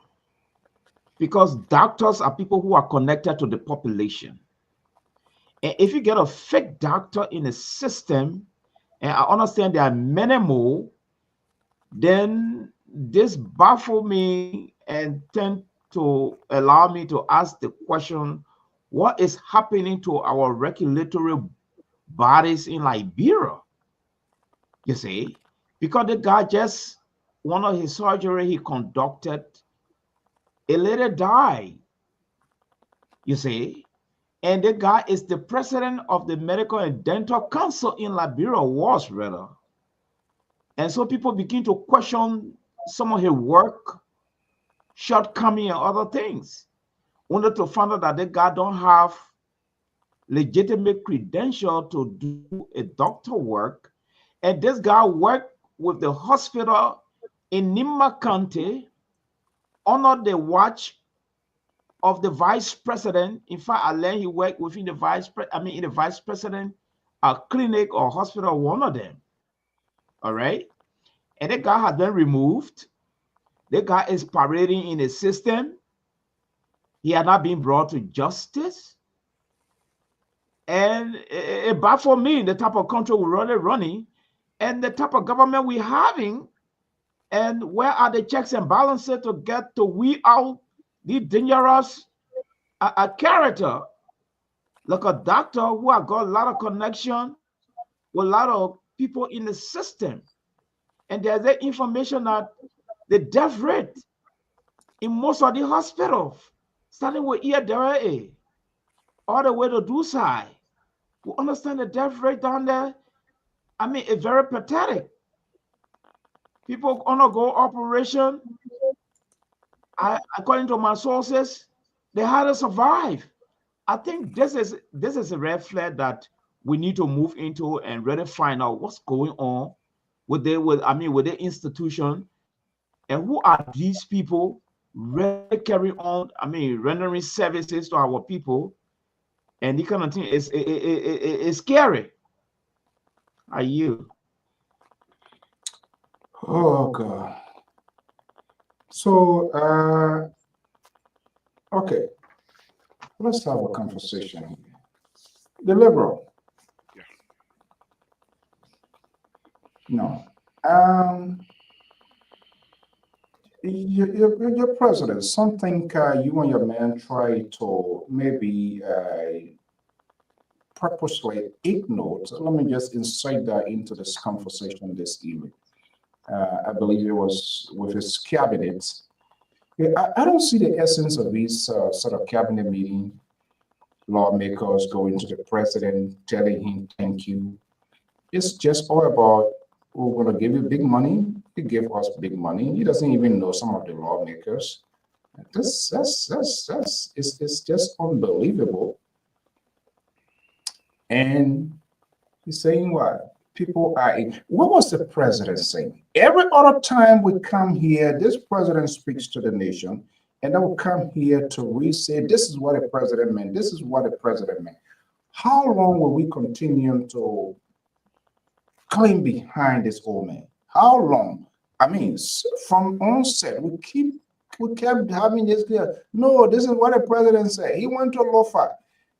Because doctors are people who are connected to the population. And if you get a fake doctor in a system, and I understand there are many more, then this baffles me and tend to allow me to ask the question, what is happening to our regulatory bodies in Liberia? You see, because the guy just, one of his surgery he conducted, a lady died, you see, and the guy is the president of the Medical and Dental Council in Liberia, was rather. And so people begin to question some of his work, shortcoming, and other things. Only to find out that the guy don't have legitimate credential to do a doctor work. And this guy worked with the hospital in Nima County under the watch of the vice president. In fact, I learned he worked within the in the vice president clinic or hospital, one of them. All right. And the guy has been removed. The guy is parading in the system. He had not been brought to justice. And it baffles me the type of country we're running and the type of government we're having. And where are the checks and balances to get to weed out the dangerous character? Like a doctor who have got a lot of connection with a lot of people in the system. And there's the information that the death rate in most of the hospitals, starting with Iadere, all the way to Dusai, we understand the death rate down there. I mean, it's very pathetic. People undergo operation. According to my sources, They had to survive. I think this is a red flag that we need to move into and really find out what's going on with the institution, and who are these people really carrying on, rendering services to our people, and the kind of thing is scary. Are you? Oh God. So, okay, let's have a conversation here. The liberal, Yeah. no. Your president, something you and your man try to maybe purposely ignore. So let me just insert that into this conversation this evening. I believe it was with his cabinet. Yeah, I don't see the essence of these sort of cabinet meeting, lawmakers going to the president, telling him thank you. It's just all about, we're going to give you big money. He gave us big money. He doesn't even know some of the lawmakers. It's just unbelievable. And he's saying what? People are, what was the president saying? Every other time we come here, this president speaks to the nation, and then we come here to re-say, this is what the president meant, this is what the president meant. How long will we continue to cling behind this old man? How long? I mean, from onset, we kept having this clear. No, this is what the president said. He went to Lofa.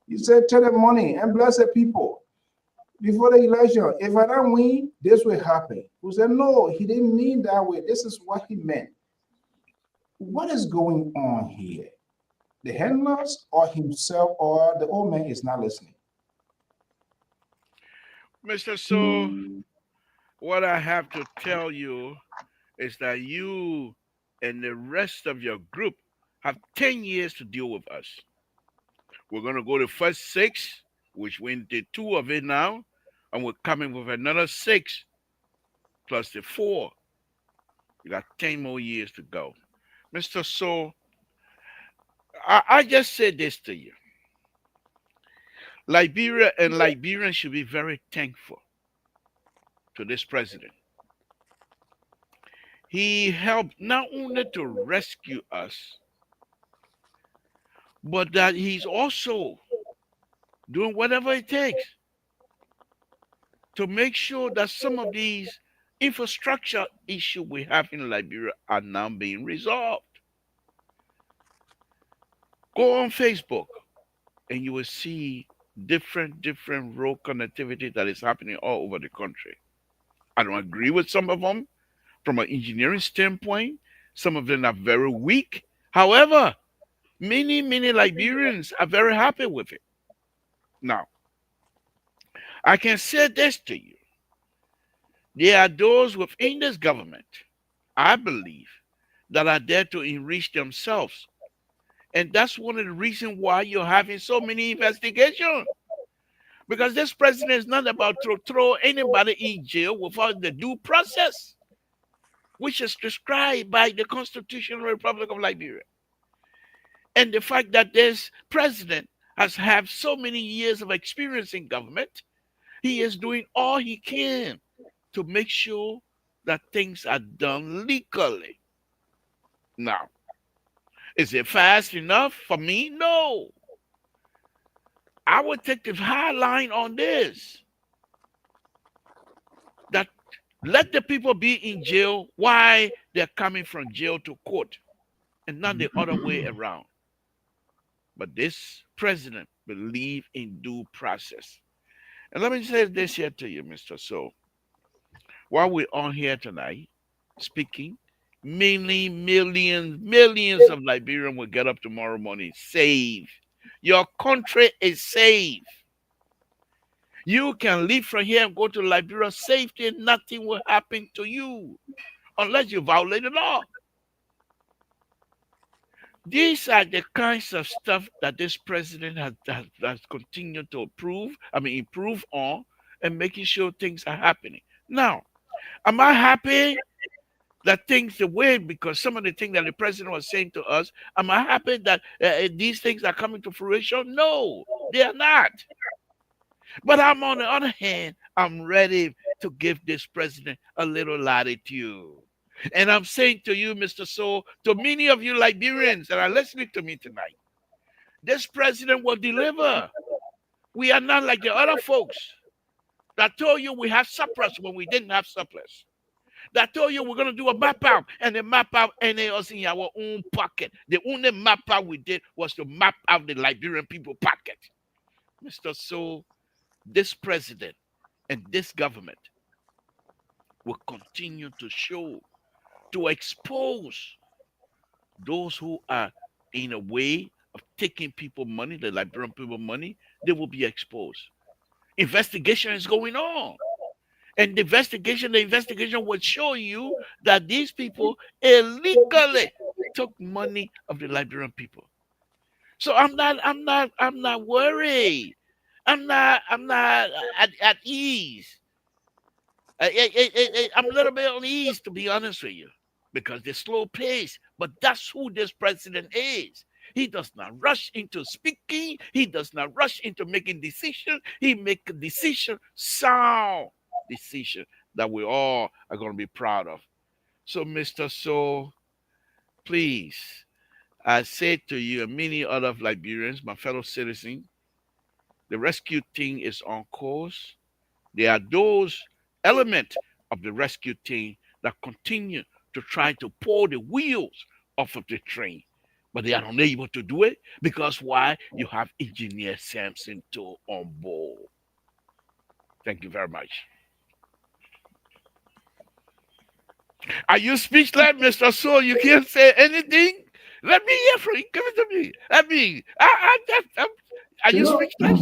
He said, take the money and bless the people before the election. If I don't win, this will happen. We said, no, he didn't mean that way. This is what he meant. What is going on here? The handlers or himself or the old man is not listening. Mr. So, what I have to tell you is that you and the rest of your group have 10 years to deal with us. We're going to go to first 6, which we did 2 of it now, and we're coming with another 6 plus the 4. We got 10 more years to go. Mr. So, I just said this to you. Liberia and Liberians should be very thankful to this president. He helped not only to rescue us, but that he's also doing whatever it takes to make sure that some of these infrastructure issues we have in Liberia are now being resolved. Go on Facebook and you will see different road connectivity that is happening all over the country. I don't agree with some of them from an engineering standpoint. Some of them are very weak. However, many Liberians are very happy with it. Now, I can say this to you. There are those within this government, I believe, that are there to enrich themselves. And that's one of the reasons why you're having so many investigations. Because this president is not about to throw anybody in jail without the due process, which is prescribed by the Constitutional Republic of Liberia. And the fact that this president has had so many years of experience in government, he is doing all he can to make sure that things are done legally. Now, is it fast enough for me? No. I would take the high line on this. That let the people be in jail while they're coming from jail to court and not the other way around. But this president believes in due process. And let me say this here to you, Mr. So. While we're on here tonight speaking, many millions of Liberians will get up tomorrow morning safe. Your country is safe. You can leave from here and go to Liberia safety. Nothing will happen to you unless you violate the law. These are the kinds of stuff that this president has continued to improve on and making sure things are happening. Now, am I happy that things the way because some of the things that the president was saying to us. Am I happy that these things are coming to fruition? No, they are not. But I'm on the other hand, I'm ready to give this president a little latitude. And I'm saying to you, Mr. So, to many of you Liberians that are listening to me tonight, this president will deliver. We are not like the other folks that told you we have surplus when we didn't have surplus. That told you we're going to do a map out, and the map out and it was in our own pocket. The only map out we did was to map out the Liberian people pocket. Mr. So, this president and this government will continue to show, to expose those who are in a way of taking people money, the Liberian people money. They will be exposed. Investigation is going on. And the investigation will show you that these people illegally took money of the Liberian people. So I'm not worried. I'm not at ease. I'm a little bit on ease, to be honest with you, because the slow pace. But that's who this president is. He does not rush into speaking. He does not rush into making decisions. He make a decision, sound decision that we all are going to be proud of. So, Mr. So, please, I say to you and many other Liberians, my fellow citizens, the rescue team is on course. There are those elements of the rescue team that continue to try to pull the wheels off of the train, but they are unable to do it because why? You have Engineer Samson too on board. Thank you very much. Are you speechless, Mr. So? You can't say anything? Let me hear from you. Give it to me. Are you speechless?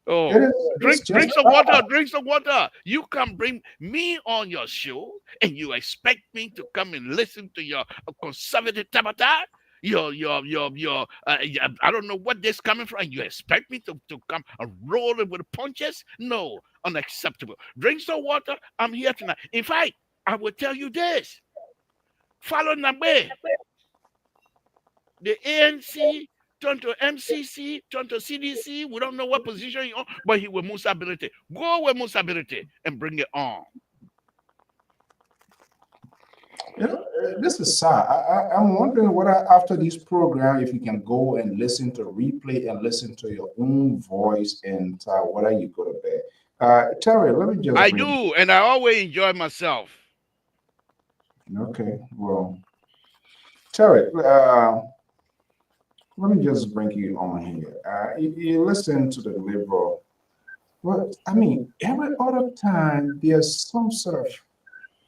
Oh, drink some water. Drink some water. You come bring me on your show, and you expect me to come and listen to your conservative tabata? I don't know what this coming from. You expect me to come and roll it with punches? No, unacceptable. Drink some water. I'm here tonight. In fact, I will tell you this. Follow Nabe. The ANC turn to MCC, turn to CDC. We don't know what position you're on, but he will Musa ability. Go with Musa ability and bring it on. You know, this is sad. I'm wondering whether after this program, if you can go and listen to replay and listen to your own voice and whether you go to bed. Terry, let me just. I do, and I always enjoy myself. Okay, well, Terry, let me just bring you on here. You listen to the liberal. Well, I mean, every other time there's some sort of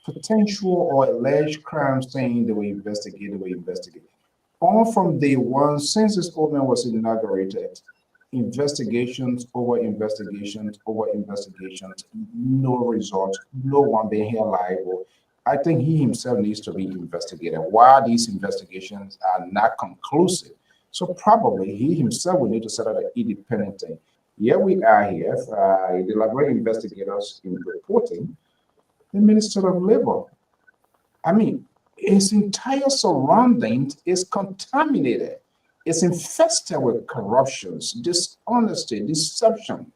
potential or alleged crime saying they will investigate. On from day one, since this movement was inaugurated, investigations over investigations over investigations, no result, no one being held liable. I think he himself needs to be investigated. Why these investigations are not conclusive? So probably he himself will need to set up an independent thing. Here we are here, the Liberian investigators in reporting the Minister of Labor. I mean, his entire surroundings is contaminated. It's infested with corruptions, dishonesty, deception,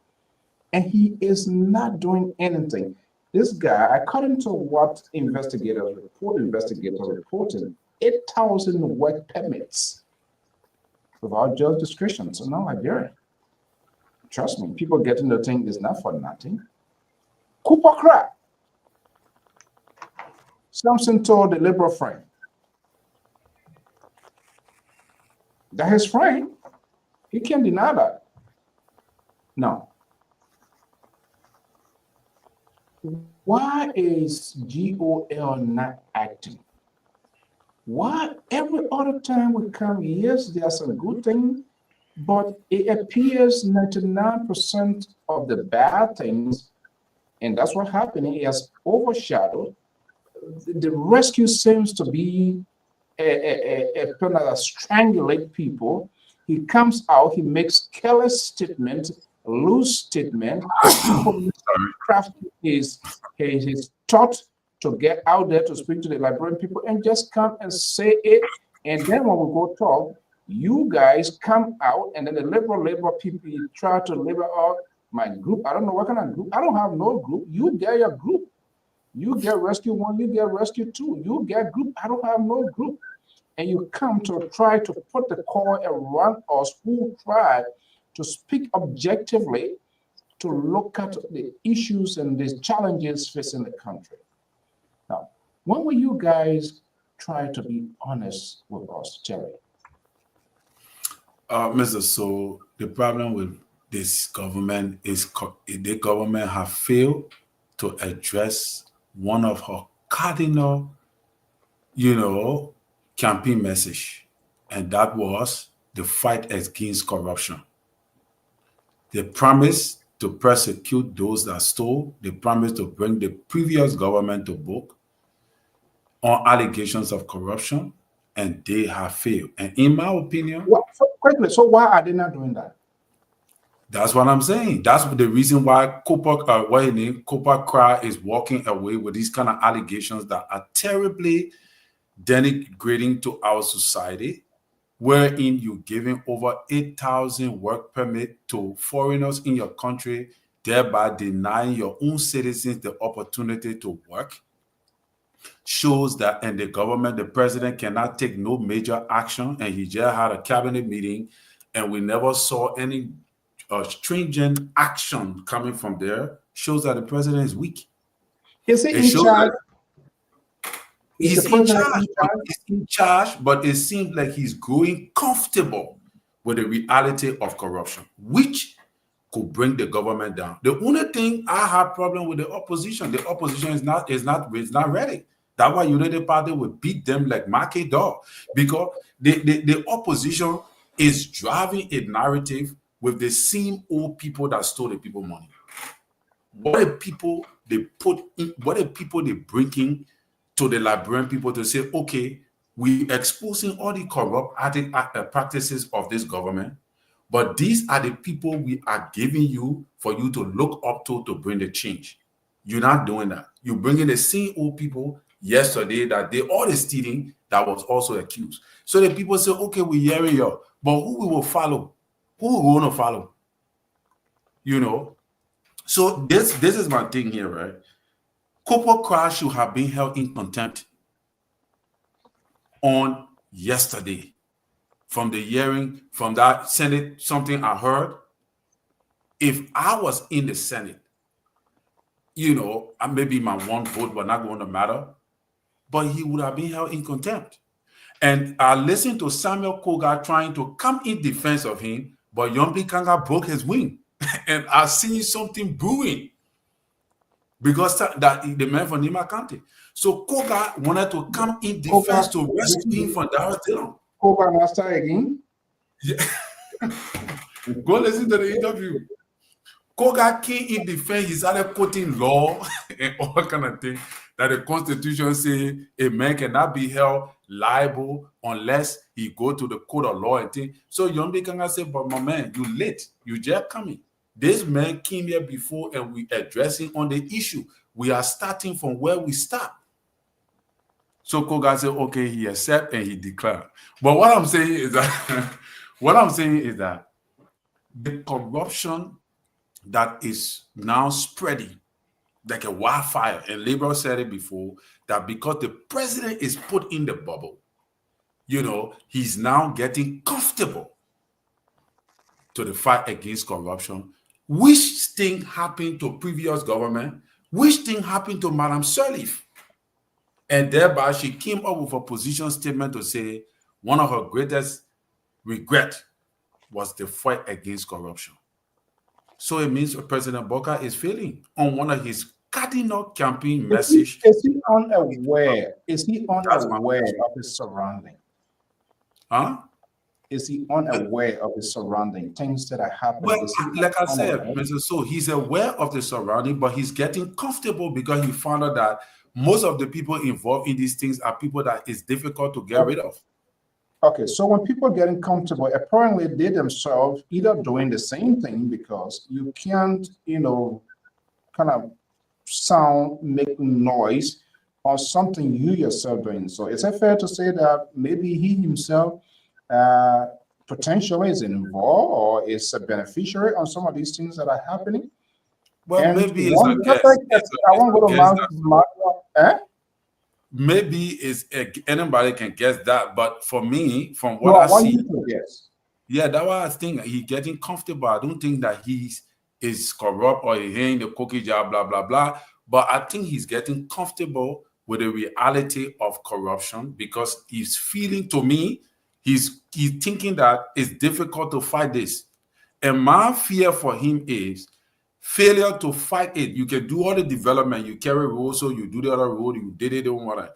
and he is not doing anything. This guy, according to what investigators reported, 8,000 work permits without just discretion. So now Liberia, trust me, people getting the thing is not for nothing. Cooper crap. Samson told the liberal friend that his friend, he can't deny that. No. Why is GOL not acting? Why every other time we come, yes, there are some good things, but it appears 99% of the bad things, and that's what happened, it has overshadowed. The rescue seems to be a plan that strangulate people. He comes out, he makes careless statement, loose statement, craft his thought to get out there to speak to the Liberian people and just come and say it. And then when we go talk, you guys come out, and then the labor people, you try to labor out my group. I don't know what kind of group. I don't have no group. You get your group. You get Rescue 1, you get Rescue 2, you get group. I don't have no group. And you come to try to put the core around us who try to speak objectively to look at the issues and the challenges facing the country. Now, when will you guys try to be honest with us, Jerry? Mr. So the problem with this government is the government have failed to address one of her cardinal, campaign message, and that was the fight against corruption. They promised to persecute those that stole. They promised to bring the previous government to book on allegations of corruption, and they have failed. And in my opinion, so why are they not doing that? That's what I'm saying. That's the reason why Cooper Cry is walking away with these kind of allegations that are terribly denigrating to our society, wherein you're giving over 8,000 work permit to foreigners in your country, thereby denying your own citizens the opportunity to work. Shows that in the government, the president cannot take no major action, and he just had a cabinet meeting, and we never saw any stringent action coming from there. Shows that the president is weak. Is he in charge? He's in charge, but it seems like he's growing comfortable with the reality of corruption, which could bring the government down. The only thing I have problem with the opposition is not ready. That's why United Party will beat them like market dog, because the opposition is driving a narrative with the same old people that stole the people money. What are people they put in? What are people they bringing to the Liberian people to say, okay, we exposing all the corrupt practices of this government, but these are the people we are giving you for you to look up to bring the change. You're not doing that. You're bringing the same old people yesterday that they all is stealing that was also accused. So the people say, okay, we're hearing you, but who we will follow? Who we want to follow? So this is my thing here, right? Cooper Crash should have been held in contempt on yesterday from the hearing, from that Senate, something I heard. If I was in the Senate, maybe my one vote was not going to matter, but he would have been held in contempt. And I listened to Samuel Koga trying to come in defense of him, but Yombi Kanga broke his wing. And I see something brewing because that the man from Nima County. So Koga wanted to come in defense to rescue him from Dara Dillon. Koga master again? Yeah. Go listen to the interview. Koga came in defense. He started quoting law and all kind of things that the Constitution say a man cannot be held liable unless he go to the court of law and things. So Yombi Kanga said, but my man, you late. You just coming. This man came here before and we addressing on the issue. We are starting from where we start. So Koga said, okay, he accept and he declared. But what I'm saying is that the corruption that is now spreading like a wildfire, and Labor said it before, that because the president is put in the bubble, he's now getting comfortable to the fight against corruption. Which thing happened to previous government? Which thing happened to Madam Sirleaf? And thereby she came up with a position statement to say one of her greatest regret was the fight against corruption. So it means President Boka is failing on one of his cardinal campaign message. Is he unaware? Is he unaware of his surrounding? Huh? Is he unaware of his surrounding, things that are happening? Well, like I said, Mr. So he's aware of the surrounding, but he's getting comfortable because he found out that most of the people involved in these things are people that is difficult to get rid of. Okay, so when people are getting comfortable, apparently they themselves either doing the same thing, because you can't, kind of make noise or something you yourself doing. So is it fair to say that maybe he himself potentially is involved or is a beneficiary on some of these things that are happening? Well, And maybe it's one a other guess. guess, I It's won't go a to guess maybe anybody can guess that, but for me, from No, what I I want see, you to guess. yeah, that's why I think he's getting comfortable. I don't think that is corrupt or he ain't the cookie jar, blah blah blah. But I think he's getting comfortable with the reality of corruption because he's feeling, to me, he's thinking that it's difficult to fight this. And my fear for him is failure to fight it. You can do all the development, you carry road, so you do the other road, you did it, don't want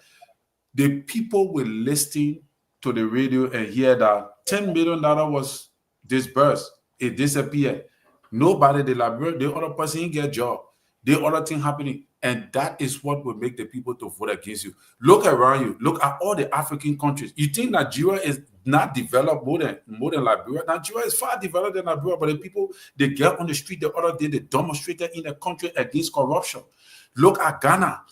the people will listen to the radio and hear that $10 million was disbursed, it disappeared. Nobody, the library, the other person get job, the other thing happening. And that is what will make the people to vote against you. Look around you, look at all the African countries. You think Nigeria is not developed more than Liberia? Nigeria is far developed than Liberia, but the people, they get on the street the other day, they demonstrated in the country against corruption. Look at Ghana,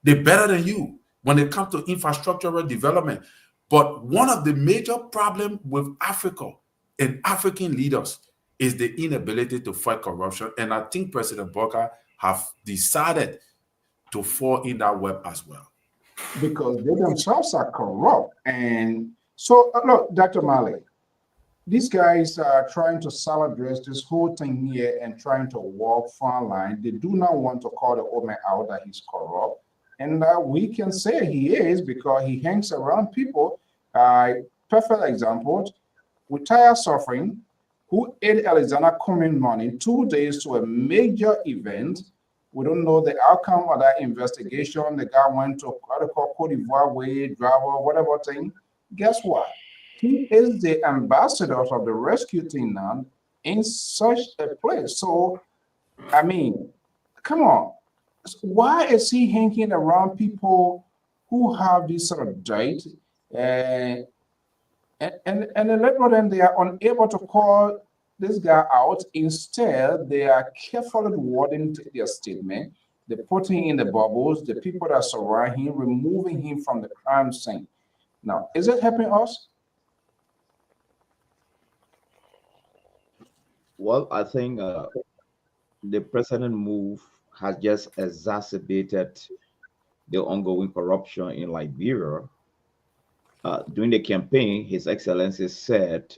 they're better than you when it comes to infrastructural development. But one of the major problems with Africa and African leaders is the inability to fight corruption. And I think President Boka have decided to fall in that web as well. Because they themselves are corrupt. And so, look, Dr. Mali, these guys are trying to salad dress this whole thing here and trying to walk fine line. They do not want to call the old man out that he's corrupt. And we can say he is because he hangs around people. Perfect example, retired suffering, who ate Alexander Cumming money 2 days to a major event. We don't know the outcome of that investigation. The guy went to Cote d'Ivoire, way, driver, whatever thing. Guess what? He is the ambassador of the rescue team now in such a place. So, I mean, come on. Why is he hanging around people who have this sort of dirt? And the later then they are unable to call this guy out. Instead, they are carefully wording their statement. They're putting in the bubbles, the people that surround him, removing him from the crime scene. Now, is it helping us? Well, I think the president move has just exacerbated the ongoing corruption in Liberia. During the campaign, His Excellency said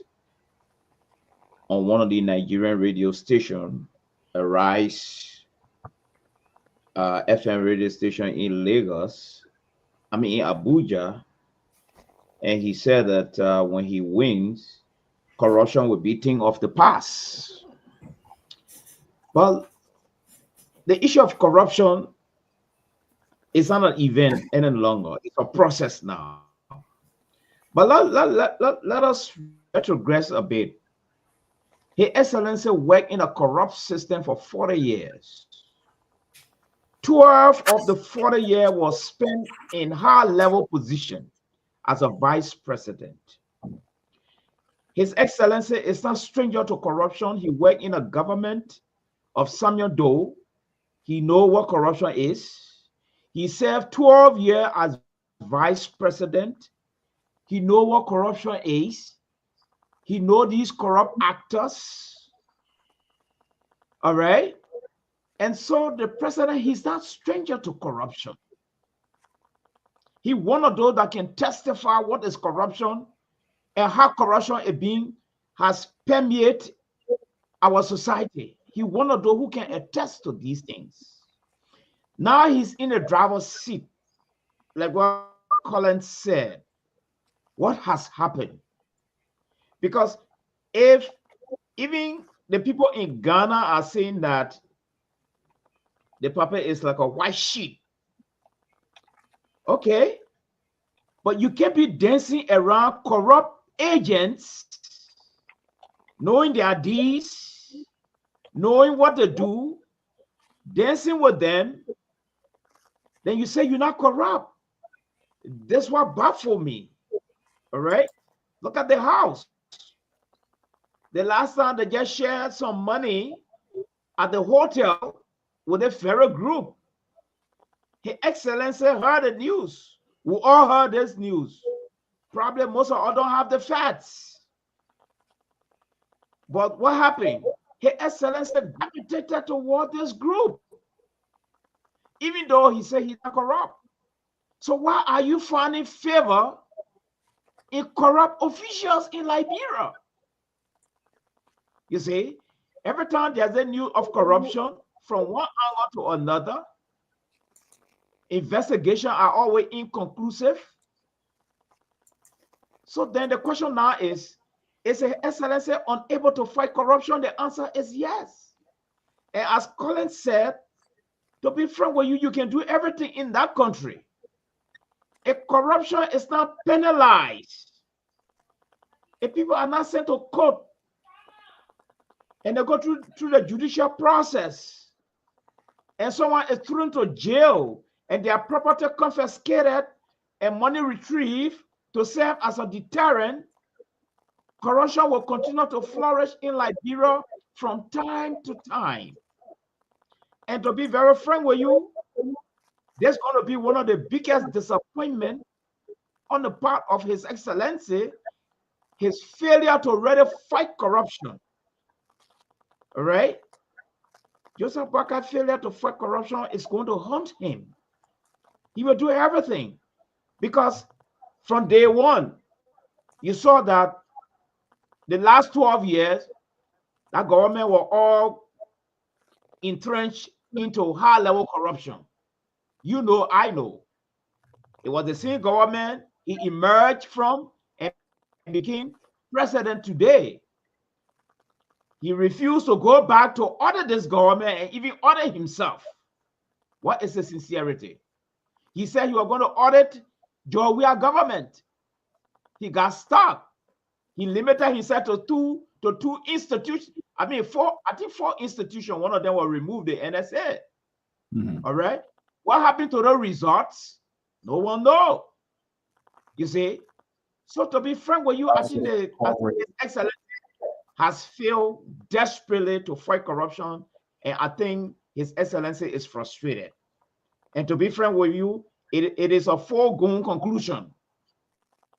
on one of the Nigerian radio stations, a Rise FM radio station in Lagos, in Abuja, and he said that when he wins, corruption will be thing of the past. Well, the issue of corruption is not an event any longer. It's a process now. But let us retrogress a bit. His Excellency worked in a corrupt system for 40 years. 12 of the 40 years was spent in high-level position as a vice president. His Excellency is not stranger to corruption. He worked in a government of Samuel Doe. He knows what corruption is. He served 12 years as vice president. He knows what corruption is. He knows these corrupt actors. All right? And so the president, he's not stranger to corruption. He one of those that can testify what is corruption and how corruption has permeated our society. He one of those who can attest to these things. Now he's in the driver's seat, like what Collins said. What has happened? Because if even the people in Ghana are saying that the puppet is like a white sheep, okay, but you can't be dancing around corrupt agents, knowing their deeds, knowing what they do, dancing with them, then you say you're not corrupt. That's what baffled me. All right, look at the house. The last time they just shared some money at the hotel with a Pharaoh group. His Excellency heard the news. We all heard this news. Probably most of us don't have the facts. But what happened? His Excellency gravitated toward this group, even though he said he's not corrupt. So why are you finding favor in corrupt officials in Liberia? You see, every time there's a news of corruption from one angle to another, investigations are always inconclusive. So then the question now is His Excellency unable to fight corruption? The answer is yes. And as Colin said, to be frank with you, you can do everything in that country. If corruption is not penalized, if people are not sent to court and they go through the judicial process, and someone is thrown to jail and their property confiscated and money retrieved to serve as a deterrent, corruption will continue to flourish in Liberia from time to time. And to be very frank with you, there's going to be one of the biggest disappointments on the part of His Excellency, his failure to really fight corruption. All right? Joseph Boakai failure to fight corruption is going to haunt him. He will do everything because from day one, you saw that the last 12 years, that government were all entrenched into high-level corruption. You know, I know. It was the same government he emerged from and became president today. He refused to go back to order this government and even order himself. What is the sincerity? He said he was going to audit Georgia government. He got stuck. He limited himself to two institutions. I mean, four institutions. One of them will remove the NSA. All right. What happened to the results? No one knows. You see? So to be frank with you, I think His Excellency has failed desperately to fight corruption, and I think His Excellency is frustrated. And to be frank with you, it is a foregone conclusion.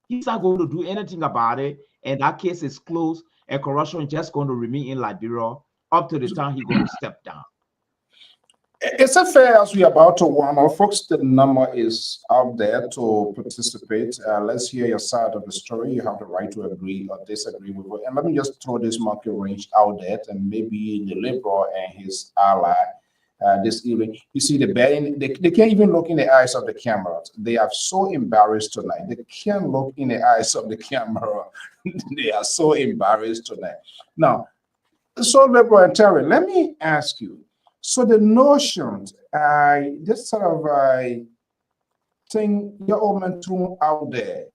He's not going to do anything about it, and that case is closed, and corruption is just going to remain in Liberia up to the time he's going to step down. It's a fair as we're about to warm up. Folks, the number is out there to participate. Let's hear your side of the story. You have the right to agree or disagree with it. And let me just throw this market range out there, and maybe the Liberal and his ally this evening. You see the betting, they can't even look in the eyes of the camera. They are so embarrassed tonight. They can't look in the eyes of the camera. They are so embarrassed tonight. Now, so Liberal and Terry, let me ask you. So the notion, this sort of thing your old man threw out there.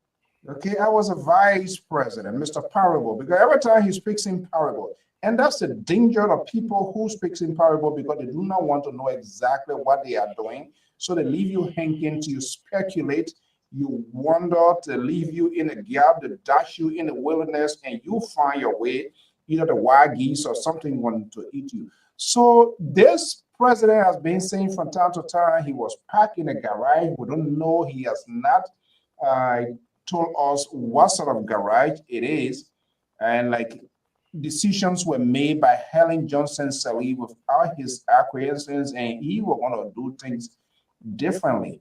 Okay, I was a vice president, Mr. Parable, because every time he speaks in parable, and that's the danger of people who speaks in parable because they do not want to know exactly what they are doing. So they leave you hanging to you speculate, you wonder, to leave you in a gap, to dash you in the wilderness, and you find your way, either the wild geese or something wanting to eat you. So this president has been saying from time to time he was parked in a garage. We don't know. He has not told us what sort of garage it is. And like decisions were made by Helen Johnson Sirleaf without his acquiescence, and he was going to do things differently.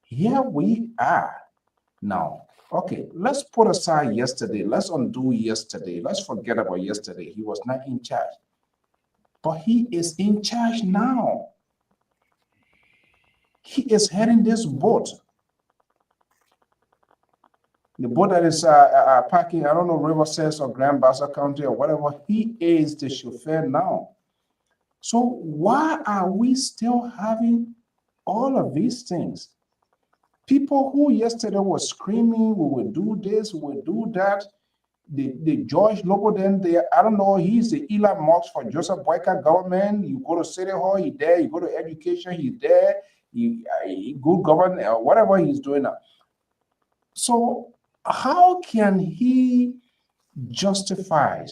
Here we are now. Okay, let's put aside yesterday. Let's undo yesterday. Let's forget about yesterday. He was not in charge. But he is in charge now. He is heading this boat. The boat that is parking, I don't know, River Says or Grand Bassa County or whatever, he is the chauffeur now. So why are we still having all of these things? People who yesterday were screaming, we will do this, we will do that. The George Lobo, then there, I don't know, he's the Elon Musk for Joseph Boakai government. You go to City Hall, he's there. You go to education, he's there. He good government, or whatever he's doing now. So how can he justify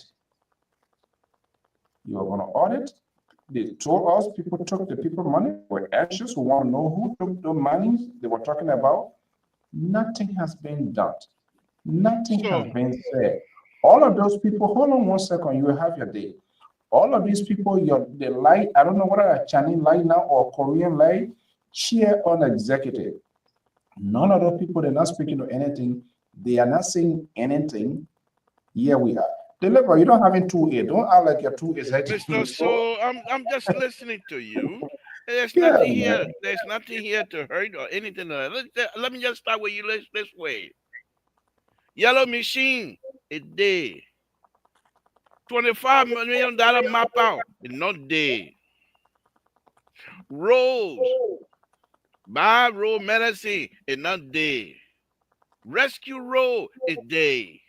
you are going to audit? They told us people took the people money. We're anxious. We want to know who took the money they were talking about. Nothing has been done. Nothing has So, been said. All of those people, hold on 1 second, you will have your day. All of these people, they lie, I don't know whether a Chinese lie now or Korean lie, cheer on executive. None of those people, they're not speaking to anything. They are not saying anything. Here we are. Deliver, you don't have a 2A. Don't act like your 2 is hurting you. Mr. So, I'm just listening to you. There's Yeah, nothing man. here. There's nothing here to hurt or anything. Let me just start with you this way. Yellow machine, a day. $25 million map out, not day. Roads, buy road medicine, not day. Rescue road, a day.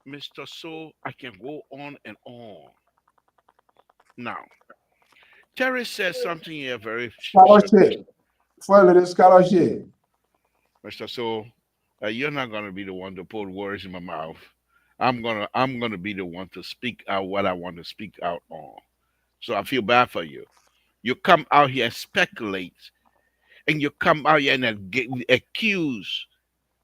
Mr. So, I can go on and on. Now, Terry says something here very Scholarship. For a little scholarship. Mr. So, you're not gonna be the one to put words in my mouth. I'm gonna be the one to speak out what I want to speak out on. So I feel bad for you. You come out here and speculate, and you come out here and accuse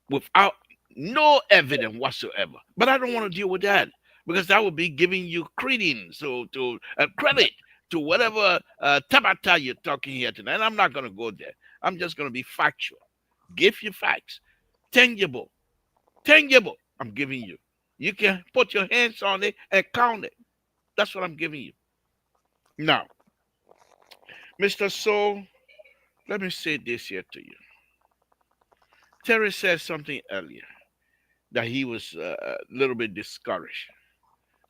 without no evidence whatsoever. But I don't want to deal with that because that would be giving you credence, so to credit to whatever tabata you're talking here tonight. And I'm not gonna go there. I'm just gonna be factual. Give you facts, tangible. Tangible, I'm giving you. You can put your hands on it and count it. That's what I'm giving you. Now, Mr. Soul, let me say this here to you. Terry said something earlier that he was a little bit discouraged.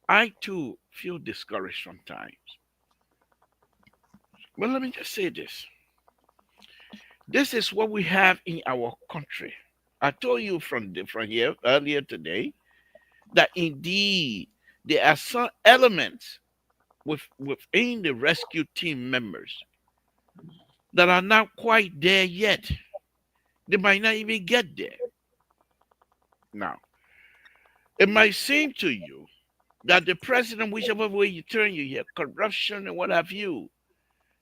I too feel discouraged sometimes. But let me just say this. This is what we have in our country. I told you from here earlier today that indeed there are some elements within the rescue team members that are not quite there yet. They might not even get there. Now, it might seem to you that the president, whichever way you turn, you hear corruption and what have you.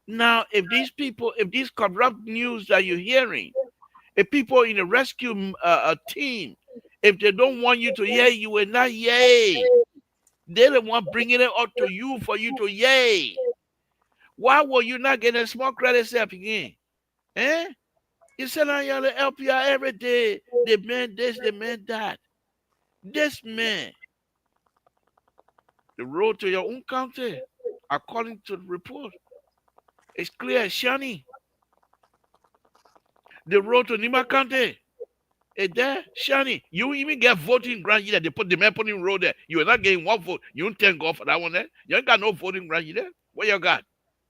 Now, if these people, if these corrupt news that you're hearing, if people in the rescue team, if they don't want you to hear, you will not yay. They're the one bringing it up to you for you to yay. Why will you not get a small credit step again? Eh? You send out your LPR every day. They meant this, they meant that. This man, the road to your own county, according to the report, is clear as shiny. The road to Nima County is there, shiny. You even get voting grant there. They put the man putting road there. You are not getting one vote. You don't thank God for that one there. You ain't got no voting grant there. What you got?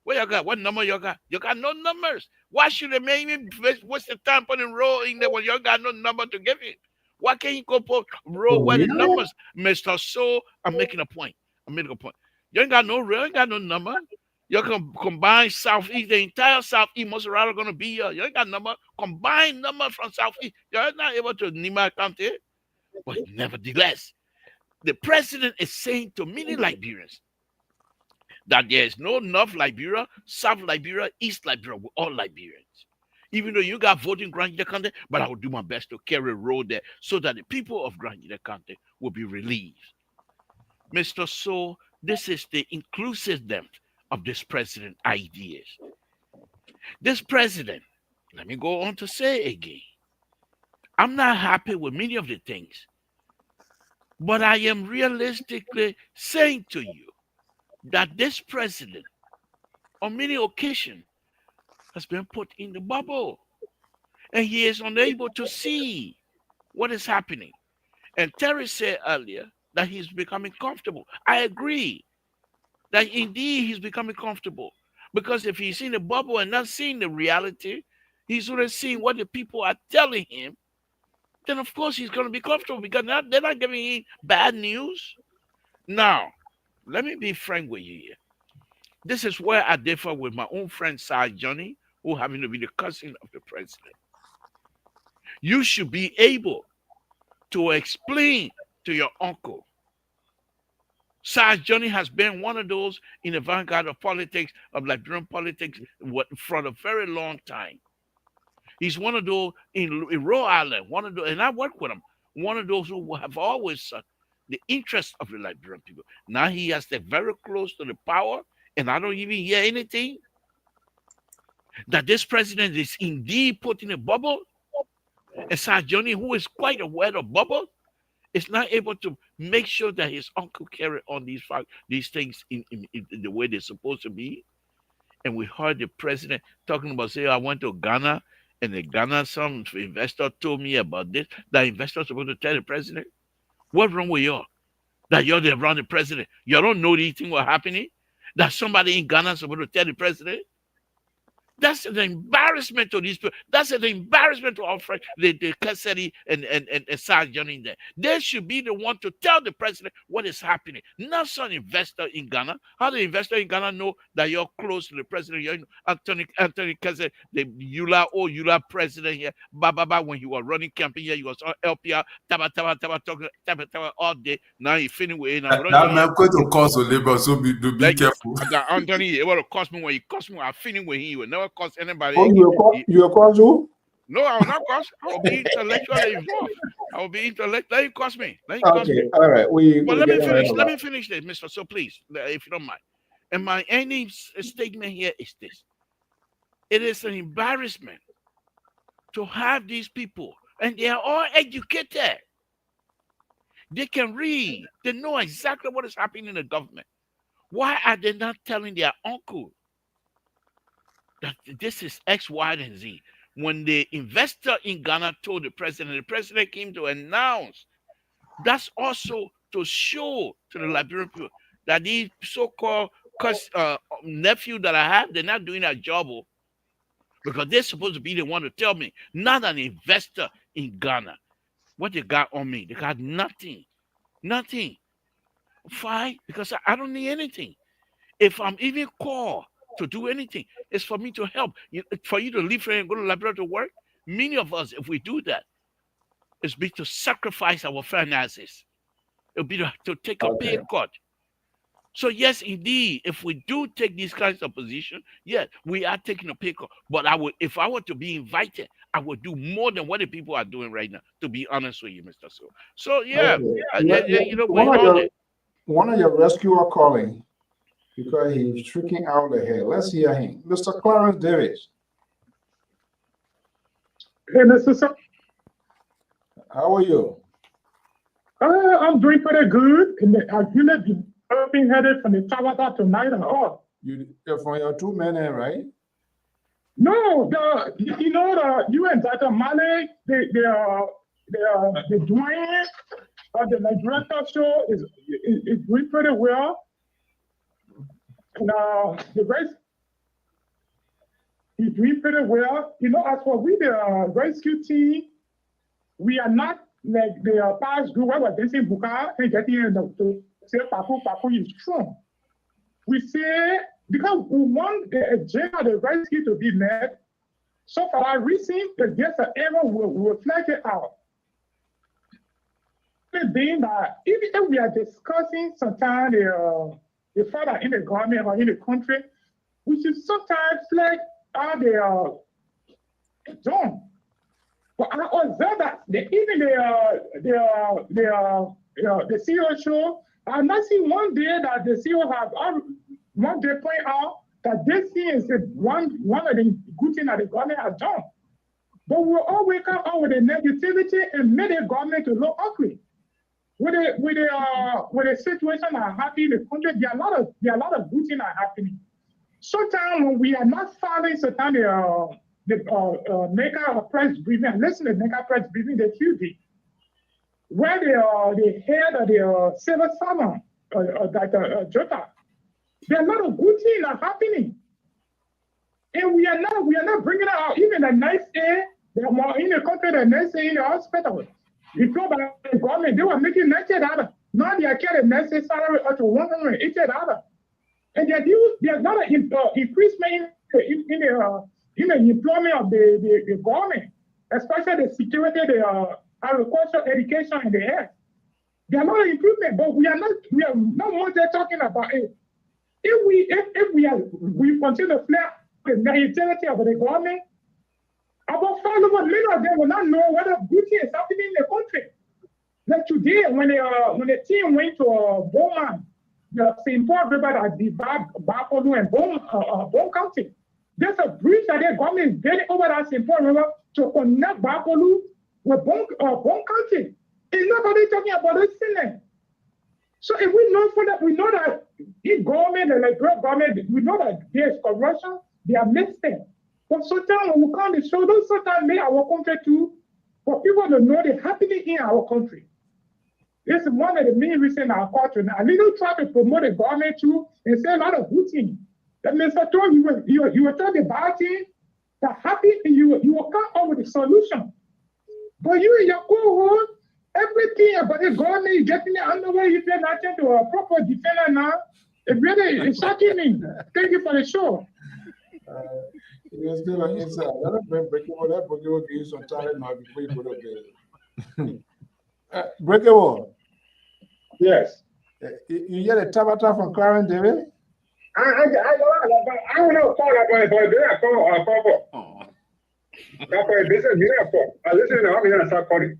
What you got? What number you got? You got no numbers. Why should the man even waste the time putting road in there when you got no number to give him? Why can't you go put road For where the real? numbers, Mr. So? I'm making a point. I'm making a point. You ain't got no real, ain't got no number. You can combine Southeast, the entire Southeast, most rather gonna be here. You ain't got number. Combine number from Southeast. You're not able to Nima County. But nevertheless, the president is saying to many Liberians that there is no North Liberia, South Liberia, East Liberia, we're all Liberians. Even though you got voting Grand Union County, but I will do my best to carry a road there so that the people of Grand Union County will be relieved. Mr. So, this is the inclusiveness of this president ideas. This president, let me go on to say again, I'm not happy with many of the things, but I am realistically saying to you that this president, on many occasions, has been put in the bubble, and he is unable to see what is happening. And Terry said earlier that he's becoming comfortable. I agree that indeed he's becoming comfortable because if he's in the bubble and not seeing the reality, he's only seeing what the people are telling him. Then of course he's going to be comfortable because they're not giving him bad news. Now, let me be frank with you here. This is where I differ with my own friend Sir Johnny, who happen to be the cousin of the president. You should be able to explain to your uncle Sir Johnny has been one of those in the vanguard of politics, of Liberian politics, for a very long time. He's one of those in Rhode Island, one of those, and I work with him, one of those who have always sought the interest of the Liberian people. Now he has stayed very close to the power, and I don't even hear anything that this president is indeed put in a bubble. And Sir Johnny, who is quite aware of bubble, is not able to make sure that his uncle carry on these things in the way they're supposed to be. And we heard the president talking about, say, I went to Ghana, and the Ghana, some investor told me about this. That investor supposed to tell the president, what's wrong with you? That you're the running president. You don't know these things were happening? That somebody in Ghana supposed to tell the president? That's an embarrassment to these people. That's an embarrassment to our friends, the Cassidy and Sir Johnny in there. They should be the one to tell the president what is happening. Not some investor in Ghana. How the investor in Ghana know that you're close to the president? You're Anthony Cassidy, the ULA president here. When he was running campaign here, he was on LPR, talking all day. Now he finished with it. That man going to cause a labor, so be careful. Anthony, it will cost me when he cost me. I finished with him. He will never cost anybody. Oh, you cause who? No, I will not cost. I will be intellectually involved. I will be intellect. Let it cost me. Let it Okay, cost me. all right. But let me finish. Let me finish this, Mister. So please, if you don't mind. And my ending statement here is this: it is an embarrassment to have these people, and they are all educated. They can read. They know exactly what is happening in the government. Why are they not telling their uncle that this is X, Y, and Z? When the investor in Ghana told the president came to announce. That's also to show to the Liberian people that these so-called nephew that I have, they're not doing their job, because they're supposed to be the one to tell me, not an investor in Ghana. What they got on me? They got nothing. Nothing. Why? Because I don't need anything. If I'm even called to do anything, it's for me to help. For you to leave here and go to Liberia to work, many of us, if we do that, it's be to sacrifice our finances. It'll be to take a pay cut. So yes, indeed, if we do take these kinds of positions, yes, we are taking a pay cut. But if I were to be invited, I would do more than what the people are doing right now, to be honest with you, Mr. So yeah, one of your rescuer calling because he's shrieking out the hair. Let's hear him. Mr. Clarence Davis. Hey, Mr. How are you? I'm doing pretty good. I've been headed from the Tawata tonight and all. You're from your 2 men, right? No, the UN data Mali, the doing the Nigerian talk show is doing pretty well. And the rest is doing pretty well. As for we, the rescue team, we are not like the past group where we're dancing Buka and getting to say Papu is strong. We say, because we want the agenda of the rescue to be met, so for our reason, the guests are ever will reflect it out. Being that even if we are discussing sometimes the father in the government or in the country, we should sometimes like how they are done. But I observe that even the CEO show, I've not seen one day that the CEO have one day point out that this thing is one of the good things that the government has done. But we'll always come out with the negativity and make the government to look ugly. With the situation that happening in the country, there are a lot of good things that are happening. Sometimes when we are not following sometimes the maker press briefing, listen to the maker press briefing, the QD, where the head of the civil servant, Jota, there are a lot of good things that are happening. And we are not bringing out even the nice air, in the country, the nice air in the hospital. You know, by the government, they were making $90. Now they are getting the necessary salary up to $180. And there's not an increasement in the employment of the government, especially the security, the agriculture, education, and the health. There are a lot of improvement, but we are not more than talking about it. If we continue to flare the negativity of the government, about many of them will not know whether good thing is happening in the country. Like today, when the team went to Bowman, the St. Paul River at the Bapolu and Bone County, there's a bridge that the government is building over that St. Paul River to connect Bapolu with Bone County. It's nobody talking about this thing. So if we know for that, we know that the government, the Liberal government, we know that there's corruption, they are mixing. But sometimes when we come to show, those sometimes make our country too, for people to know the happening in our country. This is one of the main reasons our culture now. I little try to promote the government too and say a lot of good things. That Mr. Tom, you will tell the bad thing that happen, and you will come up with a solution. But you and your co-host, everything about the government is getting it underway. You pay attention to a proper defender now. It really is shocking me. Thank you for the show. You're still on inside. Let us break it all. Let break it all. Give you some talent now before you go to bed. Break it all. Yes. You get a Tabata from Clarence, David? I don't know about it, but they are called. Oh. That's why this is here for. I listen to how many start calling.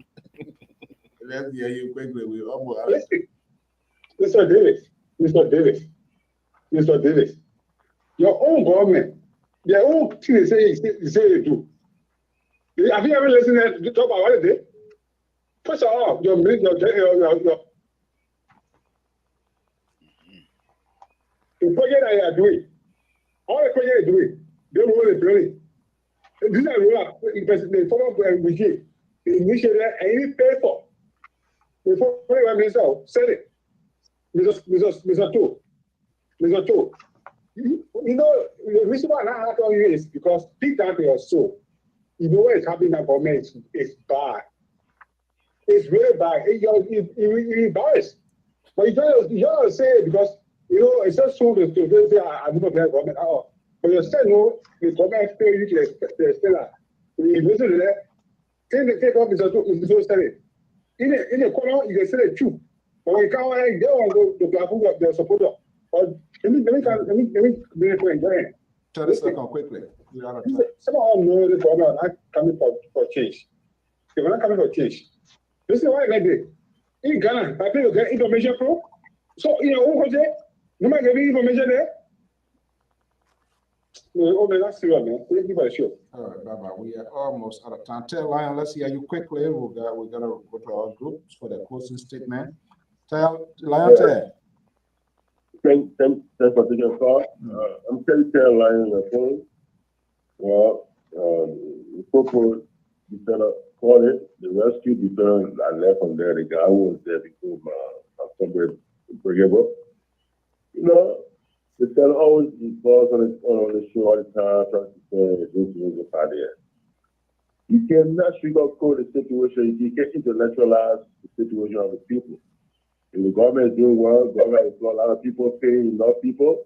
Let's hear you quickly. We almost. Mr. Davis. Your own government, their own thing they say they do. Have you ever listened to talk about what they did? First of all, your the project that you are doing, all the project you're doing, they don't know the building. These are the former regime. They initiated any paper. Before Prime Minister said it. Mr. Two. You know, the reason why I'm not telling you is because deep down to your soul, you know what is happening in that government is bad. It's really bad. You're embarrassed. But you don't say it because, you know, it's just so to say, I'm not the government at all. But you said, no, the government failed you to the extent you listen to that. Then the take off is so steady. In the corner, you can say the truth. But when you come out, they don't go to the their supporter. But let me bring it for enjoying. Tell us quickly. Some of them know the government are not coming for change. They were not coming for change. This is why I did. In Ghana, I think you get information pro. So, you know, who was it? No matter giving information there. No, that's serious, man. Thank you for the show. All right, bye-bye. We are almost out of time. Tell Lion, let's hear you quickly. We're gonna go to our groups for the closing statement. Tell Lion, tell. Thanks for taking the call. I'm telling Lion the phone. Well, the purple defender called it. The rescue defender I left from there. The guy who was there before my somebody bring him up. You know, the fella always falls on the show all the time, trying to say this is out there. You cannot sugarcoat the situation. You can't intellectualize the situation of the people. If the government is doing well, the government has got a lot of people, paying enough people,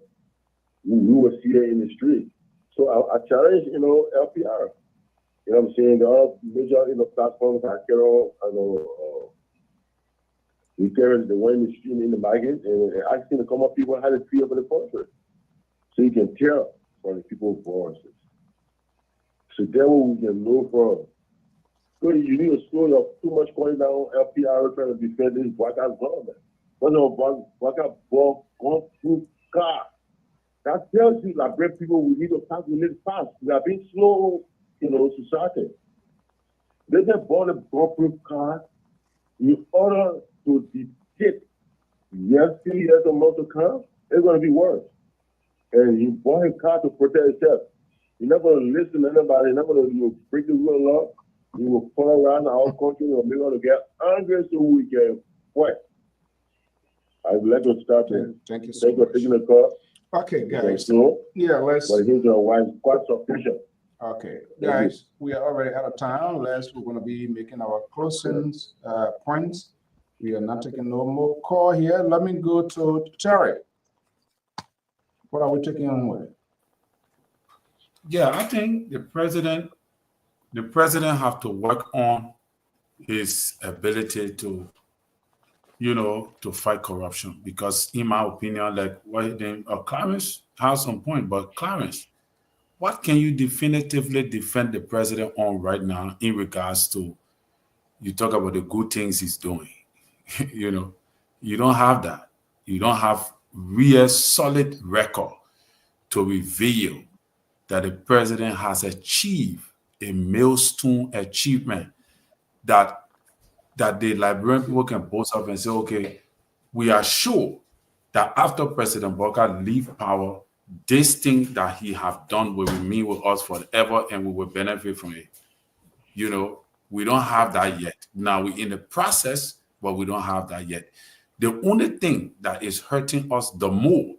we will see it in the street. So I challenge, you know, LPR. You know what I'm saying? The other major, you know, platforms like Carol, I know, we carry the one in the street in the market and asking to come up people how to feel for the country. So you can tell from the people's voices. So that's what we can know from. So you need a story of too much calling down LPR trying to defend this black ass government. What's a black ass ball gone through car? That tells you that black people we need to pass, we need fast. We are being slow, you know, society. They just bought a bulletproof car in order to dictate yes, 2 years or more to come, it's going to be worse. And he bought a car to protect himself. You're not going to listen to anybody, you're not going to break the rule of law. You will fall around our country, and we're going to get angry so we can fight. I would like to start there. Thank you so much. Thank you for taking the call. Okay, guys. Slow, yeah, let's. but here's your wife quite sufficient. Okay, guys, we are already out of time. We're going to be making our closing points. We are not taking no more call here. Let me go to Terry. What are we taking on with? Yeah, I think the president have to work on his ability to to fight corruption. Because in my opinion, like what Clarence has some point, but Clarence, what can you definitively defend the president on right now in regards to, you talk about the good things he's doing? You don't have that. You don't have real solid record to reveal that the president has achieved a milestone achievement that the Liberian people can boast of and say, okay, we are sure that after President Bokar leave power, this thing that he have done will remain with us forever and we will benefit from it. We don't have that yet. Now we're in the process, but we don't have that yet. The only thing that is hurting us the more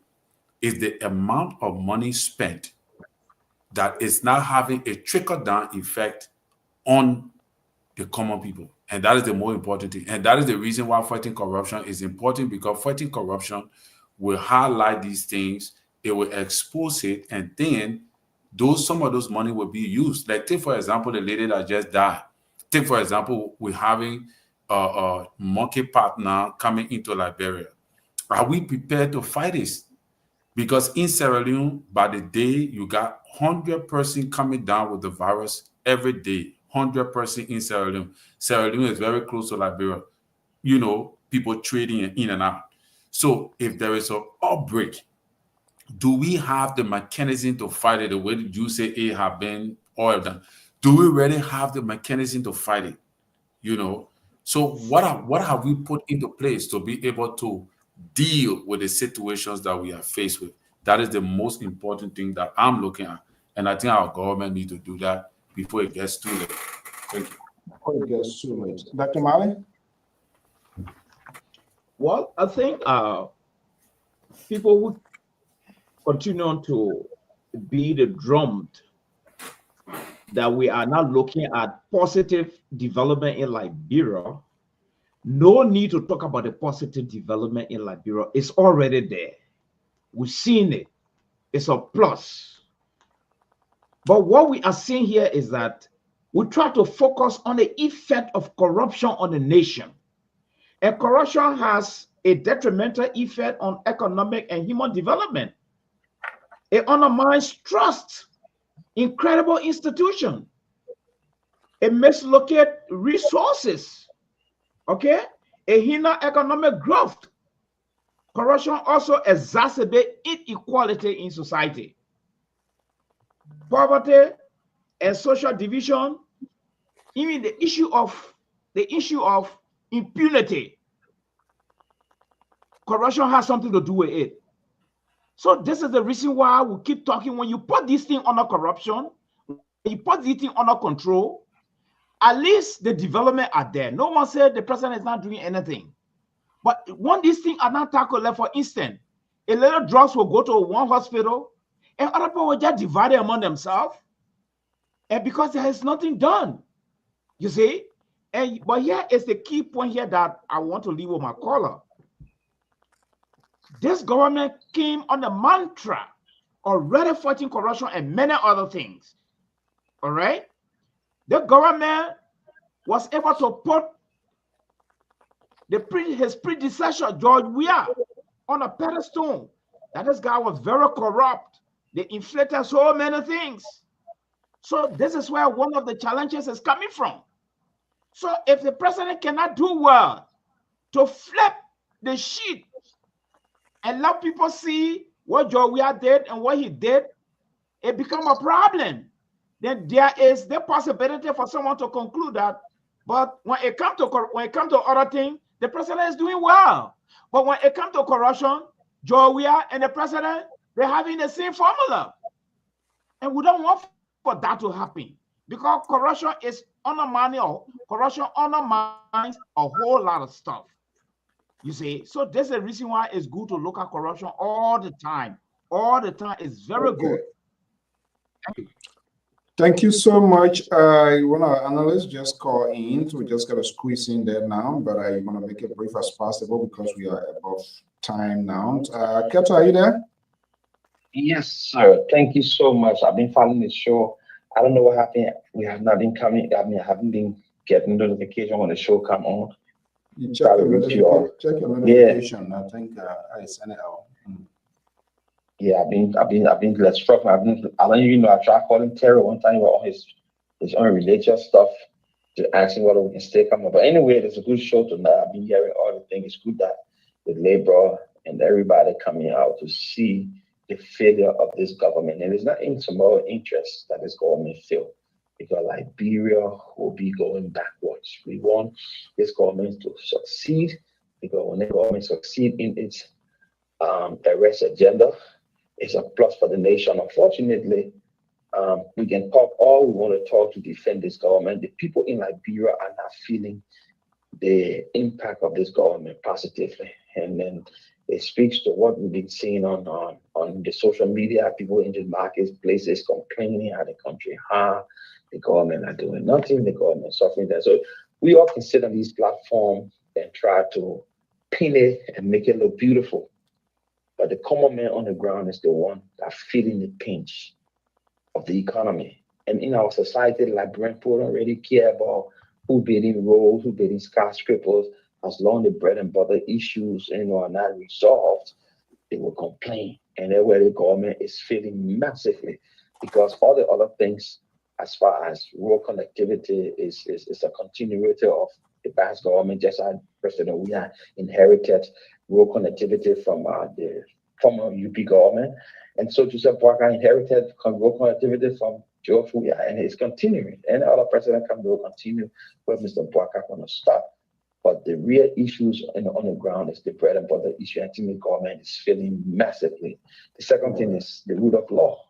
is the amount of money spent that is not having a trickle-down effect on the common people. And that is the more important thing. And that is the reason why fighting corruption is important, because fighting corruption will highlight these things, it will expose it, and then some of those money will be used. Like take, for example, the lady that just died. Take, for example, we're having a monkeypox now coming into Liberia. Are we prepared to fight this? Because in Sierra Leone, by the day, you got 100 persons coming down with the virus every day. 100% in Sierra Leone. Sierra Leone is very close to Liberia. People trading in and out. So if there is an outbreak, do we have the mechanism to fight it? The way you say it have been all done. Do we really have the mechanism to fight it? So what have we put into place to be able to deal with the situations that we are faced with? That is the most important thing that I'm looking at. And I think our government needs to do that before it gets too late. Thank you. Before it gets too late. Dr. Mali? Well, I think people would continue to be the drummed that we are now looking at positive development in Liberia. No need to talk about the positive development in Liberia. It's already there. We've seen it. It's a plus. But what we are seeing here is that we try to focus on the effect of corruption on the nation. And corruption has a detrimental effect on economic and human development. It undermines trust in credible institutions. It mislocate resources. Okay? It hinders economic growth. Corruption also exacerbates inequality in society. Poverty and social division, even the issue of impunity. Corruption has something to do with it. So this is the reason why we keep talking. When you put this thing under corruption, you put this thing under control, at least the development are there. No one said the president is not doing anything. But when these things are not tackled, like for instance, a little drugs will go to one hospital and other people will just divide it among themselves. And because there is nothing done, you see? But here is the key point here that I want to leave with my caller. This government came on the mantra already fighting corruption and many other things. All right? The government was able to put his predecessor, George Weah, on a pedestal. That this guy was very corrupt. They inflated so many things. So this is where one of the challenges is coming from. So if the president cannot do well to flip the sheet and let people see what George Weah did and what he did, it becomes a problem. Then there is the possibility for someone to conclude that, but when it comes to other things, the president is doing well. But when it comes to corruption, George Weah and the president, they're having the same formula. And we don't want for that to happen, because corruption is undermining, corruption undermines a whole lot of stuff. You see, so there's a reason why it's good to look at corruption all the time. All the time is very good. Thank you. Thank you so much. One of our analysts just called in, so we just got to squeeze in there now, but I want to make it brief as possible because we are above time now. Keto, are you there? Yes, sir. Thank you so much. I've been following the show. I don't know what happened. We have not been coming. I haven't been getting notification when the show come on. You check Probably your reach you all. check your notification. I think I sent it out. Yeah, I've been less struggling. I don't even know. I tried calling Terry one time about his own religious stuff to ask him whether we can stay coming. But anyway, it's a good show tonight. I've been hearing all the things. It's good that the labor and everybody coming out to see the failure of this government. And it's not in tomorrow's interest that this government failed, because Liberia will be going backwards. We want this government to succeed, because when the government succeed in its arrest agenda, it's a plus for the nation. Unfortunately, we can talk all we want to talk to defend this government. The people in Liberia are not feeling the impact of this government positively. And then it speaks to what we've been seeing on the social media, people in the marketplaces complaining how the country, the government are doing nothing, the government suffering that. So we all consider these platforms and try to pin it and make it look beautiful. But the common man on the ground is the one that's feeling the pinch of the economy. And in our society, like Brentford already care about who building roads, who building skyscrapers. As long as the bread and butter issues are not resolved, they will complain. And that's where the government is failing massively, because all the other things, as far as road connectivity, is a continuity of the past government. Just as President we had inherited road connectivity from the former UP government. And so Joseph Boakai inherited road connectivity from George Weah, and it's continuing. Any other president will continue where Mr. Boakai going to stop. But the real issues on the ground is the bread and butter issue. I think the government is failing massively. The second thing is the rule of law.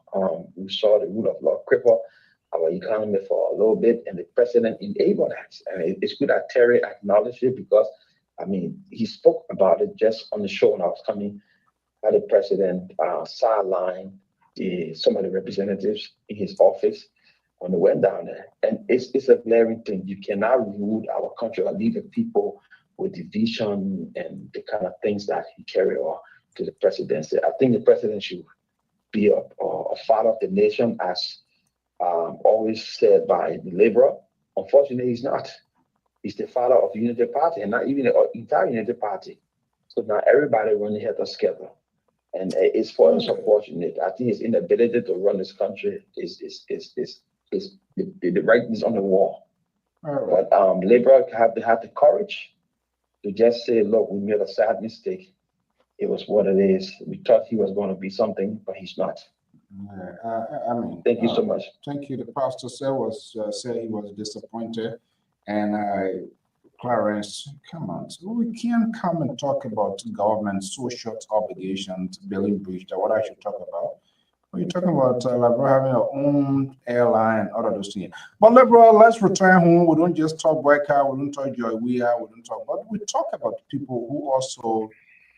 We saw the rule of law cripple our economy for a little bit, and the president enabled that. I mean, it's good that Terry acknowledged it, because he spoke about it just on the show when I was coming. How the president sidelined some of the representatives in his office when they went down there. And it's a glaring thing. You cannot rule our country or lead the people with division and the kind of things that he carried on to the presidency. I think the president should be a father of the nation, as always said by the Laborer. Unfortunately, he's not. He's the father of the Unity Party, and not even the entire Unity Party. So now everybody running head together. And it's for us unfortunate. I think his inability to run this country is the writing's on the wall. Right. But Labour have to have the courage to just say, look, we made a sad mistake. It was what it is. We thought he was going to be something, but he's not. Thank you so much. Thank you. The pastor said he was disappointed, and Clarence, come on. So we can't come and talk about government social obligations, billing breach, what I should talk about. We're talking about Liberia having our own airline, all of those things. But Liberia, let's return home. We don't just talk Boyka, we don't talk Joy Weah, we don't talk, but we talk about people who also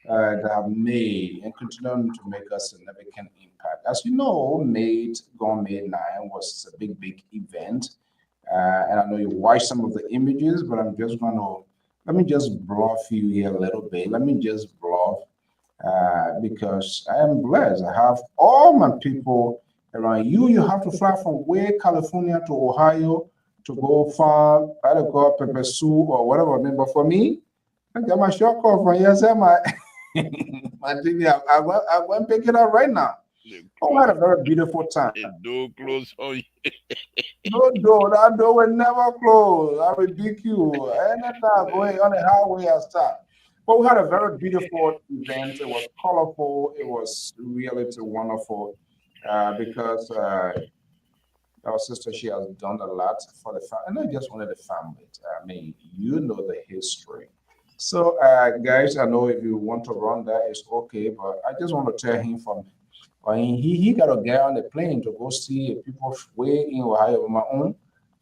that have made and continue to make a significant impact. As you know, May 9 was a big event. And I know you watched some of the images, but I'm just let me just bluff you here a little bit. Let me just bluff because I am blessed. I have all my people around you. You have to fly from California to Ohio to go farm, either go pepper soup or whatever. But for me, I got my short call from yesterday. My TV, I went pick it up right now. Oh, I had a very beautiful time. The door closed on you. No door, that door will never close. I rebuke you. Anytime going on the highway, I stop. But we had a very beautiful event. It was colorful. It was really wonderful because our sister, she has done a lot for the family, and not just only the family. I mean, you know the history. So, guys, I know if you want to run that, it's okay, but I just want to tell him he got to get on the plane to go see people way in Ohio on my own.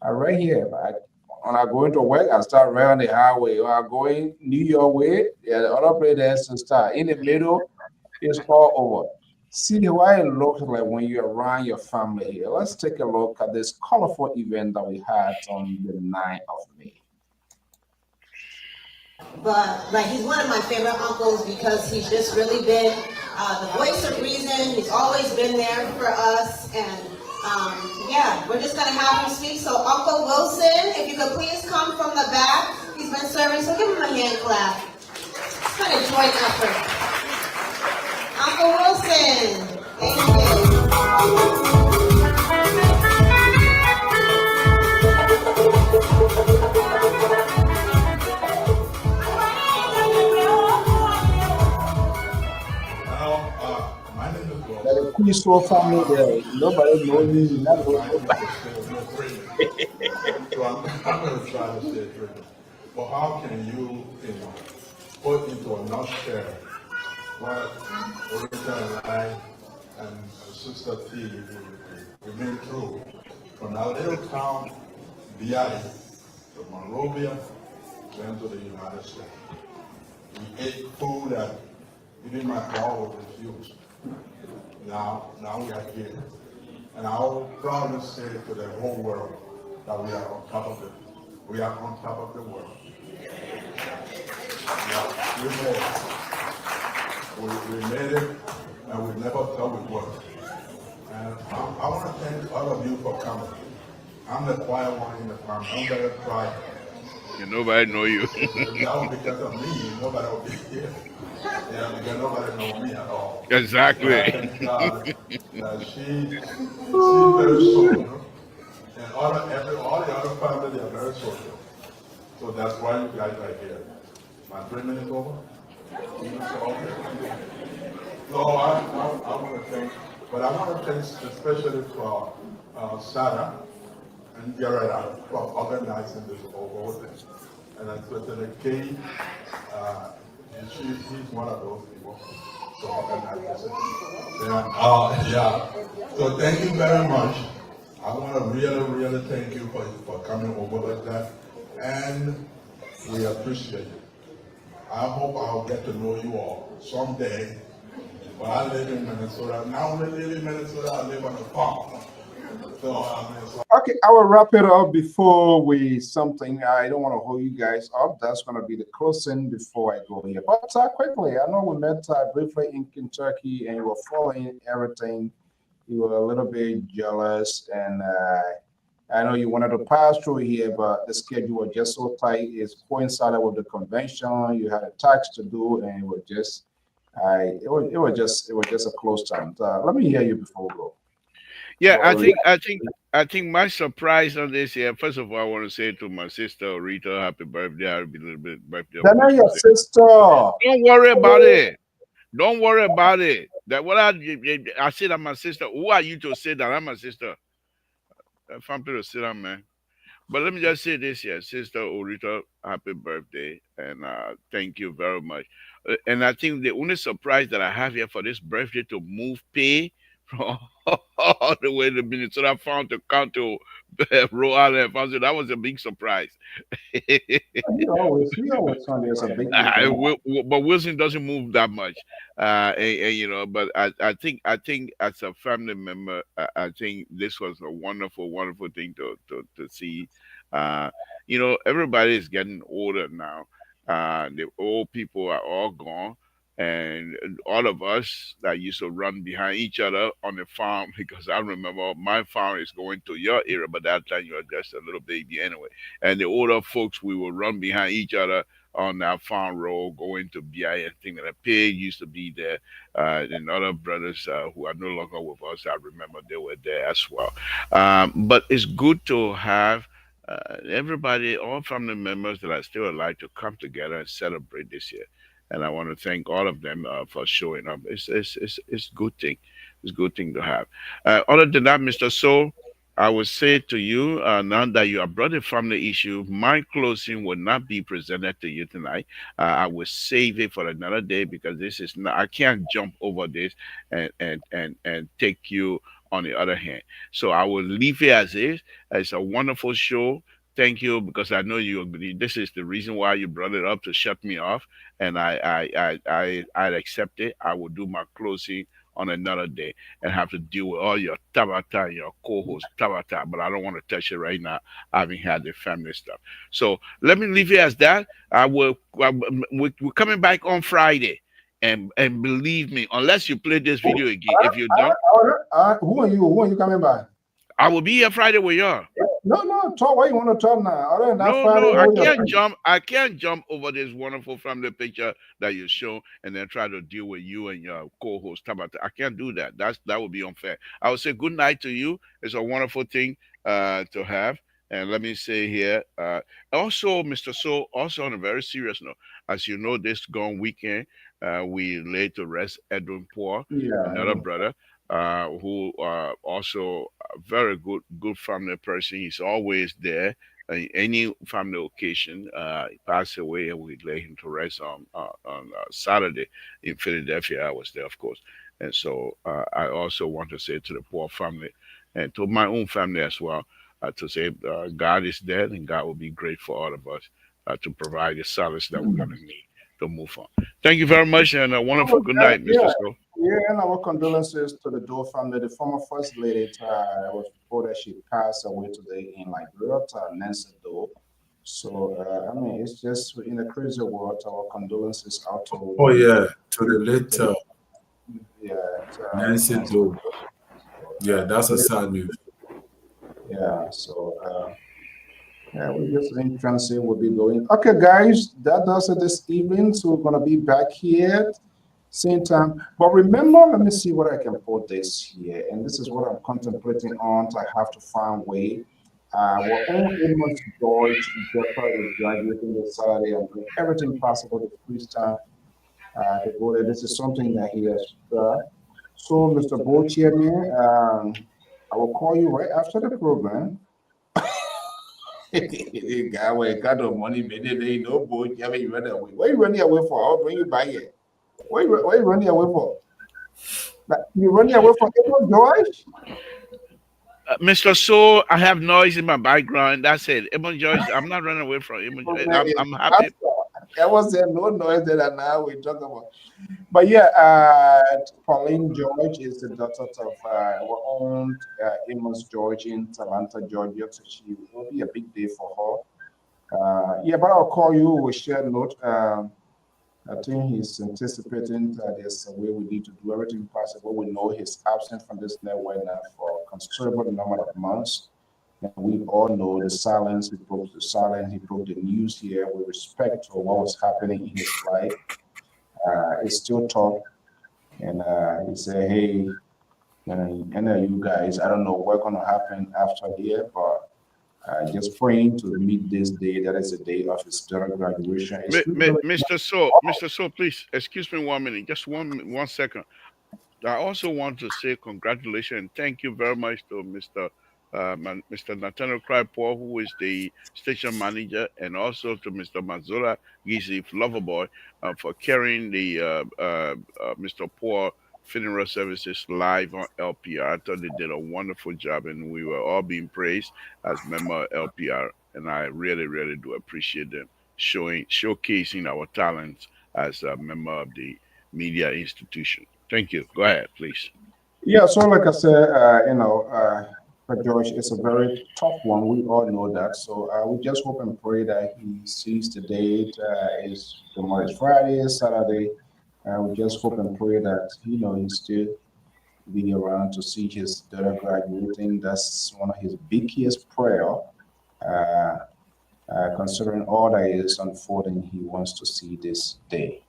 Right here, when I go into work, I start right on the highway. When I go in New York way, the other place there's to start. In the middle, it's all over. See why it looks like when you're around your family here. Let's take a look at this colorful event that we had on the 9th of May. But he's one of my favorite uncles because he's just really been the voice of reason. He's always been there for us, and we're just gonna have him speak. So Uncle Wilson, if you could please come from the back. He's been serving, so give him a hand clap. It's been a joint effort. Uncle Wilson, thank you. My name is Bob. The peaceful family there. Nobody know you. Not know nobody. So I'm going to try to stay driven. But how can you put into a nutshell what Orita and I and Sister T we've been through from our little town, BI, to Monrovia, then to the United States. We ate food that even my dog would refuse. Now we are here. And I will proudly say to the whole world that we are on top of it. We are on top of the world. Yeah, we made it, and we never thought we would. And I want to thank all of you for coming. I'm the quiet one in the family. I'm very quiet. Nobody know you. If that was because of me, nobody would be here. Yeah, because nobody knows me at all. Exactly. And I thank God that she's very social. And all the other family, they are very social. So that's why you guys are here. My 3 minutes over? Okay. So I want to thank, but I want to thank especially for Sarah and Gerard for organizing this whole thing. And especially Kay, he's one of those people to organize this. Yeah. So thank you very much. I want to really thank you for coming over like that. And we appreciate it. I hope I'll get to know you all someday. But I live in Minnesota. Now I live in Minnesota, I live on a farm. Okay, I will wrap it up before I don't want to hold you guys up. That's going to be the closing before I go here. But quickly, I know we met briefly in Kentucky and you were following everything. You were a little bit jealous, and I know you wanted to pass through here, but the schedule was just so tight. It's coincided with the convention. You had a tax to do, and it was just a close time. Let me hear you before we go. Yeah, I think my surprise on this here. First of all, I want to say to my sister Rita, happy birthday. I'll be a little bit birthday. Then your sister. Don't worry about it. Don't worry about it. That what I said I'm my sister. Who are you to say that I'm my sister? I'm to sit down, man. But let me just say this here, Sister Orita, happy birthday, and thank you very much. And I think the only surprise that I have here for this birthday to move pay from all the way to Minnesota farm to come to Rhode Island farm, so that was a big surprise. He always there's a big but Wilson doesn't move that much, and But I think as a family member, I think this was a wonderful thing to see. Everybody is getting older now. The old people are all gone. And all of us that used to run behind each other on the farm, because I remember my farm is going to your area, but that time you were just a little baby anyway. And the older folks, we would run behind each other on that farm road, going to BI and things like that. Pig used to be there, and other brothers who are no longer with us, I remember they were there as well. But it's good to have everybody, all family members that are still alive, to come together and celebrate this year. And I want to thank all of them for showing up. It's good thing. It's a good thing to have. Other than that, Mr. Soul, I would say to you, now that you have brought a family issue, my closing will not be presented to you tonight. I will save it for another day, because this is not, I can't jump over this and take you on the other hand. So I will leave it as is. It's a wonderful show. Thank you, because I know you agree. This is the reason why you brought it up, to shut me off, and I accept it. I will do my closing on another day and have to deal with all your tabata and your co-host tabata, but I don't want to touch it right now. I haven't had the family stuff. So let me leave it as that. We're coming back on Friday. And believe me, unless you play this video again, if you don't, who are you? Who are you coming by? I will be here Friday with y'all. No, talk what you want to talk now. Other than that, No, Friday, I hold your can't peace. jump. I can't jump over this wonderful family picture that you show and then try to deal with you and your co-host. Tabata. I can't do that. That would be unfair. I would say good night to you. It's a wonderful thing to have. And let me say here, also, Mr. So, also on a very serious note, as you know, this gone weekend, we laid to rest Edwin Poor, Yeah, another brother, who also a very good family person. He's always there any family occasion. He passed away, and we lay him to rest on Saturday in Philadelphia. I was there, of course, and so I also want to say to the poor family and to my own family as well, to say God is dead, and God will be great for all of us to provide the solace that we're going to need to move on. Thank you very much, and a wonderful good night, Mr. Stowe. Yeah, and our condolences to the Doe family. The former first lady, it was reported she passed away today in Liberia, Nancy Doe. So, I mean, it's just in a crazy world. Our condolences out to. Oh yeah, to the late Yeah, Nancy Doe. Yeah, that's a sad news. Yeah, so yeah, we just in transit will be going. Okay, guys, that does it this evening. So we're gonna be back here same time. But remember, let me see what I can put this here. And this is what I'm contemplating on. I have to find a way. Our own Amos George Jepper is graduating this Saturday and doing everything possible to squeeze time to go there. This is something that he has. So, Mr. Board Chairman, I will call you right after the program. Guy, we got no money, maybe no boat. Yeah, you run away. Where you running away for? I'll bring you back here. Where you running away for? You running away from April George? Mr. So, I have noise in my background. That's it. Ibn Joyce, I'm not running away from Ibn Joyce. I'm happy. There was no noise that now we talk about. But yeah, Pauline George is the daughter of our own Amos George in Atlanta, Georgia. So she will be a big day for her. Yeah, but I'll call you. We'll share a note. I think he's anticipating that there's a way we need to do everything possible. We know he's absent from this network now for a considerable number of months. And we all know the silence. He broke the silence. He broke the news here with respect to what was happening in his life. He still talk, and he said, "Hey, you guys, I don't know what's gonna happen after here, but just praying to meet this day. That is the day of his daughter graduation." Mr. So, please excuse me 1 minute, just 1 second. I also want to say congratulations and thank you very much to Mr. Nathaniel Crypaw, who is the station manager, and also to Mr. Mazola Gizi Loverboy for carrying the Mr. Poor funeral services live on LPR. I thought they did a wonderful job, and we were all being praised as member of LPR, and I really, really do appreciate them showcasing our talents as a member of the media institution. Thank you. Go ahead, please. Yeah, so like I said, for George, it's a very tough one. We all know that. So we just hope and pray that he sees the date. Is tomorrow is Friday, Saturday. We just hope and pray that he still be around to see his daughter graduating. That's one of his biggest prayer. Considering all that is unfolding, he wants to see this day.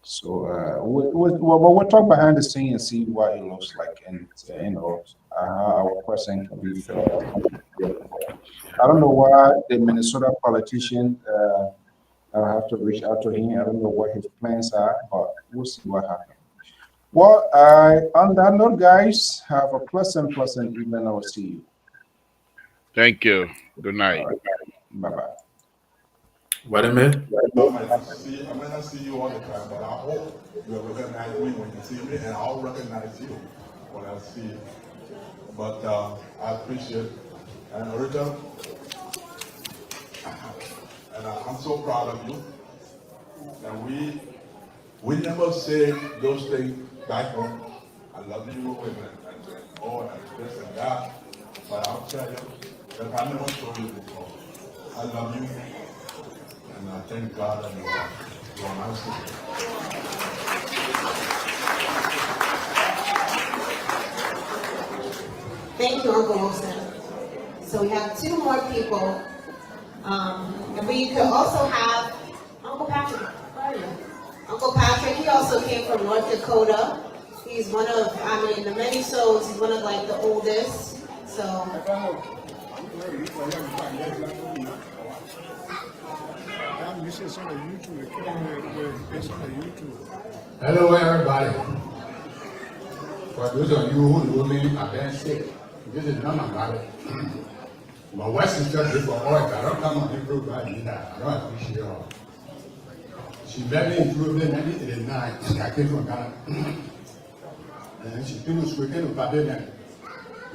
So we'll talk behind the scene and see what it looks like, and how our person can be felt. I don't know why the Minnesota politician. I'll have to reach out to him. I don't know what his plans are, but we'll see what happens. Well, on that note, guys, have a pleasant evening. I will see you. Thank you. Good night. Right. Bye-bye. Wait a minute. I might not see you all the time, but I hope you'll recognize me when you see me, and I'll recognize you when I see you. But I appreciate it. And Rita, and I'm so proud of you. And we never say those things back home. I love you, and this and that. But I'll tell you that I never told you before. I love you. And I thank God that you are my sister. Thank you, Uncle Wilson. So we have 2 more people. And we could also have Uncle Patrick. Where are you? Uncle Patrick, he also came from North Dakota. He's one of, I mean, the many souls, he's one of like the oldest. So. Hello, everybody. For those of you who know me, I've been sick. This is none about it. My wife is just for all. I don't come on the program either. I don't appreciate her. She barely improved in 1989. I came from Ghana. And she finished speaking with Babylon.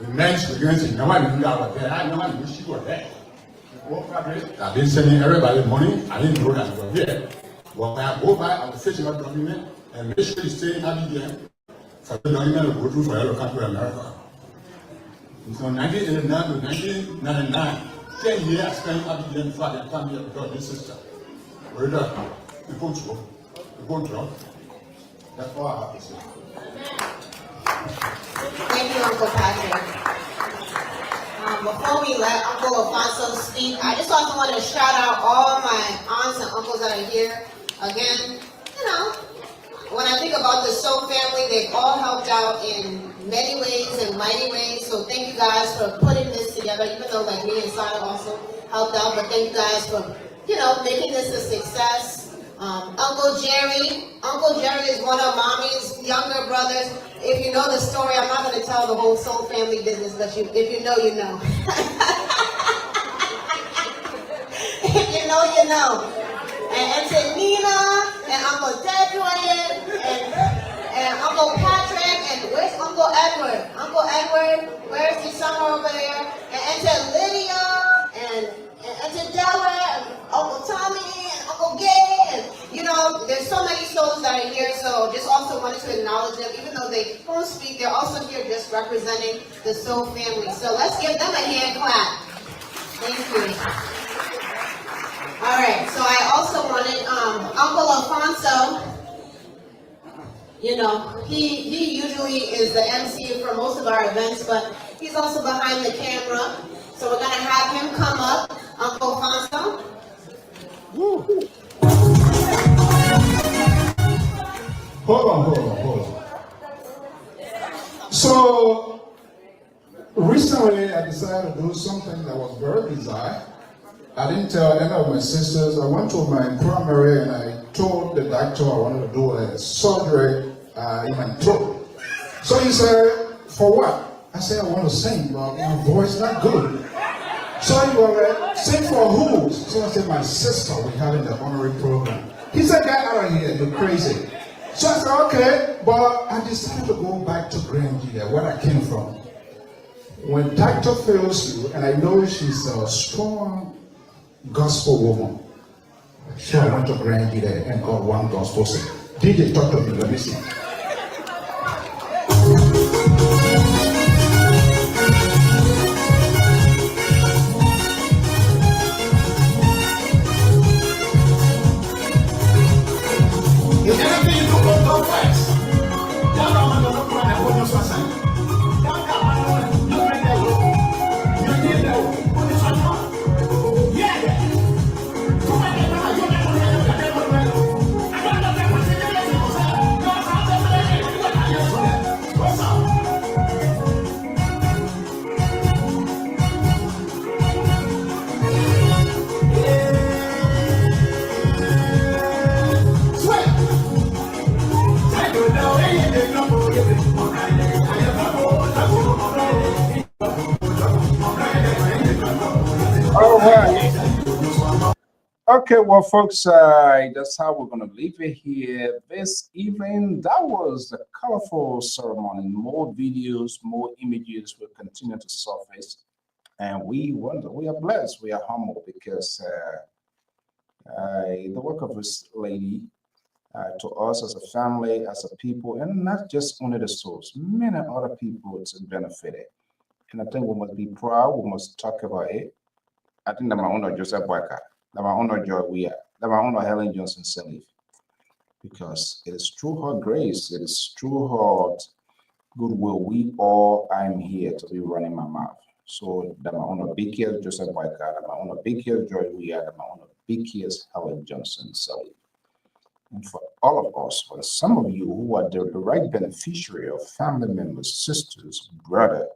The men speaking, no one knew I was there. I know one knew she was there. I've been sending everybody money. I didn't know that you were here. But when I go by, I will fetch your document and make sure you stay in Abidjan. For the document will go through for your country to America. From 1989 to 1999, 10 years I spent in Abidjan before I come here because of this sister. We're done. The control. That's all I have to say. Thank you, Uncle Patrick. Before we let Uncle Alfonso speak, I just also want to shout out all my aunts and uncles that are here. Again, you know, when I think about the Soul family, they've all helped out in many ways and mighty ways. So thank you guys for putting this together, even though like me and Sana also helped out. But thank you guys for, you know, making this a success. Uncle Jerry is one of Mommy's younger brothers. If you know the story, I'm not going to tell the whole Soul family business, but if you know, you know. If you know, you know. And Auntie Nina, and Uncle Dedrick, and Uncle Patrick, and where's Uncle Edward? Uncle Edward, where is he? Somewhere over there. And Auntie Lydia, and Auntie Delaware, and Uncle Tommy, and Uncle Gay, and you know, there's so many souls that are here, so just also wanted to acknowledge them. Even though they don't speak, they're also here just representing the Soul family. So let's give them a hand clap. Thank you. All right, so I also wanted Uncle Alfonso. You know, he usually is the MC for most of our events, but he's also behind the camera. So we're gonna have him come up, Uncle Alfonso. Woo. Hold on. So recently I decided to do something that was very bizarre. I didn't tell any of my sisters. I went to my primary and I told the doctor I wanted to do a surgery in my throat. So he said, for what? I said, I want to sing, but my voice is not good. So he was sing for who? So I said, my sister, we had in the honorary program. He said, get out of here, you're crazy. So I said, okay, but I decided to go back to Grandia, where I came from. When doctor fails you, and I know she's a strong gospel woman, so I went to Grandia and got one gospel singer. DJ, talk to me, let me see. All right. Okay, well, folks, that's how we're going to leave it here this evening. That was a colorful ceremony. More videos, more images will continue to surface. And we are blessed, we are humble because the work of this lady to us as a family, as a people, and not just only the souls, many other people to benefit it. And I think we must be proud, we must talk about it. I think that my owner Joseph Boyka, that my owner Joy Weir, that my owner Helen Johnson Sirleaf, because it is through her grace, it is through her goodwill, I'm here to be running my mouth. So that my own big kids, Joseph White, that my own big kids, Joy Weir, that my own big kids, Helen Johnson, Sally. And for all of us, for some of you who are the direct beneficiary of family members, sisters, brother,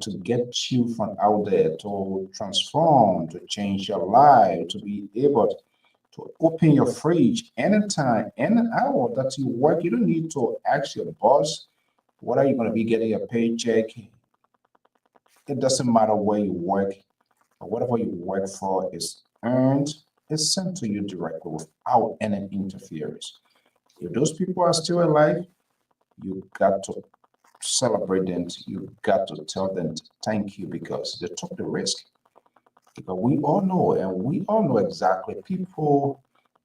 to get you from out there to transform, to change your life, to be able to open your fridge anytime, any hour that you work. You don't need to ask your boss, what are you going to be getting a paycheck? It doesn't matter where you work, but whatever you work for is earned, is sent to you directly without any interference. If those people are still alive, you got to celebrate them. You got to tell them thank you because they took the risk. Because we all know, and we all know exactly, people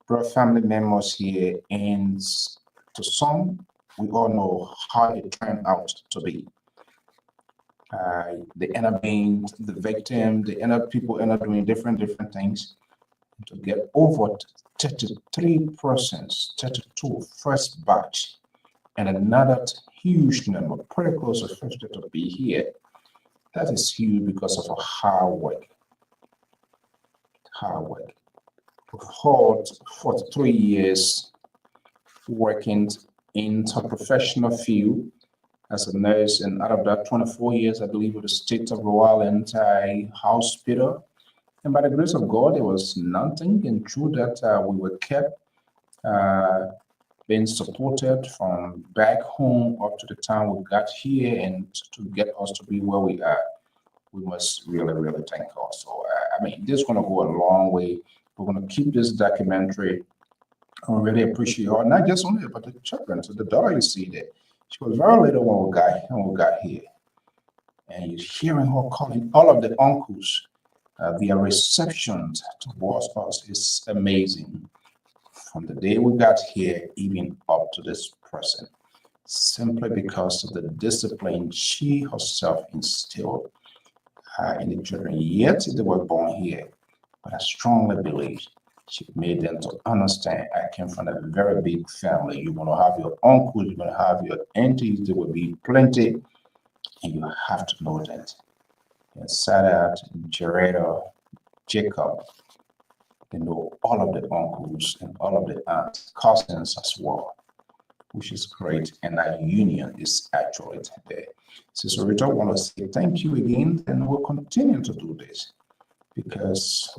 brought family members here, and to some, we all know how it turned out to be. They end up being the victim. People end up doing different things to get over 33%, 32 first batch, and another huge number, pretty close to 50 to be here. That is huge because of hard work. For 3 years working in the professional field as a nurse, and out of that 24 years, I believe, with the state of Rhode Island hospital. And by the grace of God, there was nothing, and through that we were kept being supported from back home up to the time we got here, and to get us to be where we are. We must really thank God. So, this is going to go a long way. We're going to keep this documentary. I really appreciate her, not just only, but the children. So the daughter you see there, she was very little when we got here. And you're hearing her calling all of the uncles. Their reception towards us is amazing. From the day we got here, even up to this present, simply because of the discipline she herself instilled in the children. Yet they were born here, but I strongly believe she made them to understand I came from a very big family. You're going to have your uncles, you're going to have your aunties, there will be plenty, and you have to know that. And Sadat, Gerardo, Jacob, all of the uncles and all of the aunts, cousins as well, which is great. And our union is actually there. So Rita, I want to say thank you again, and we'll continue to do this because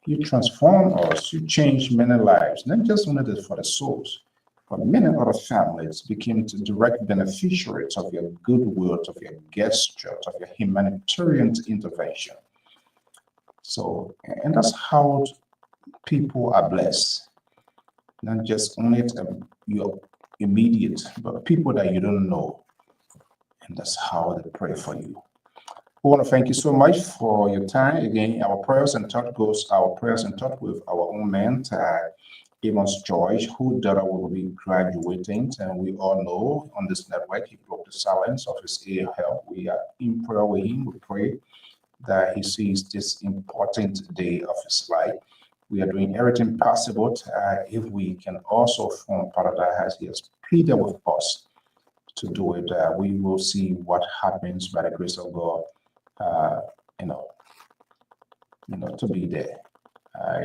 you transform us, you change many lives, not just only for the souls, but many other families became the direct beneficiaries of your goodwill, of your gesture, of your humanitarian intervention. So, and that's how people are blessed. Not just only your immediate, but people that you don't know. And that's how they pray for you. We want to thank you so much for your time. Again, our prayers and thought with our own man, Amos George, whose daughter will be graduating. And we all know on this network, he broke the silence of his ill health. We are in prayer with him. We pray that he sees this important day of his life. We are doing everything possible if we can also form part of that as he has pleaded with us to do it. We will see what happens by the grace of God. To be there,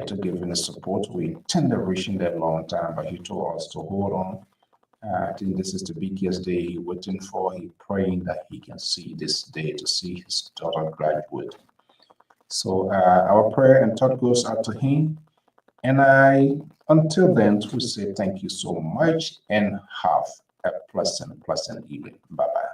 to give him the support. We intend to reaching that long time, but he told us to hold on. I think this is the biggest day he's waiting for. He's praying that he can see this day to see his daughter graduate. So our prayer and thought goes out to him. And until then, we say thank you so much and have a pleasant evening. Bye-bye.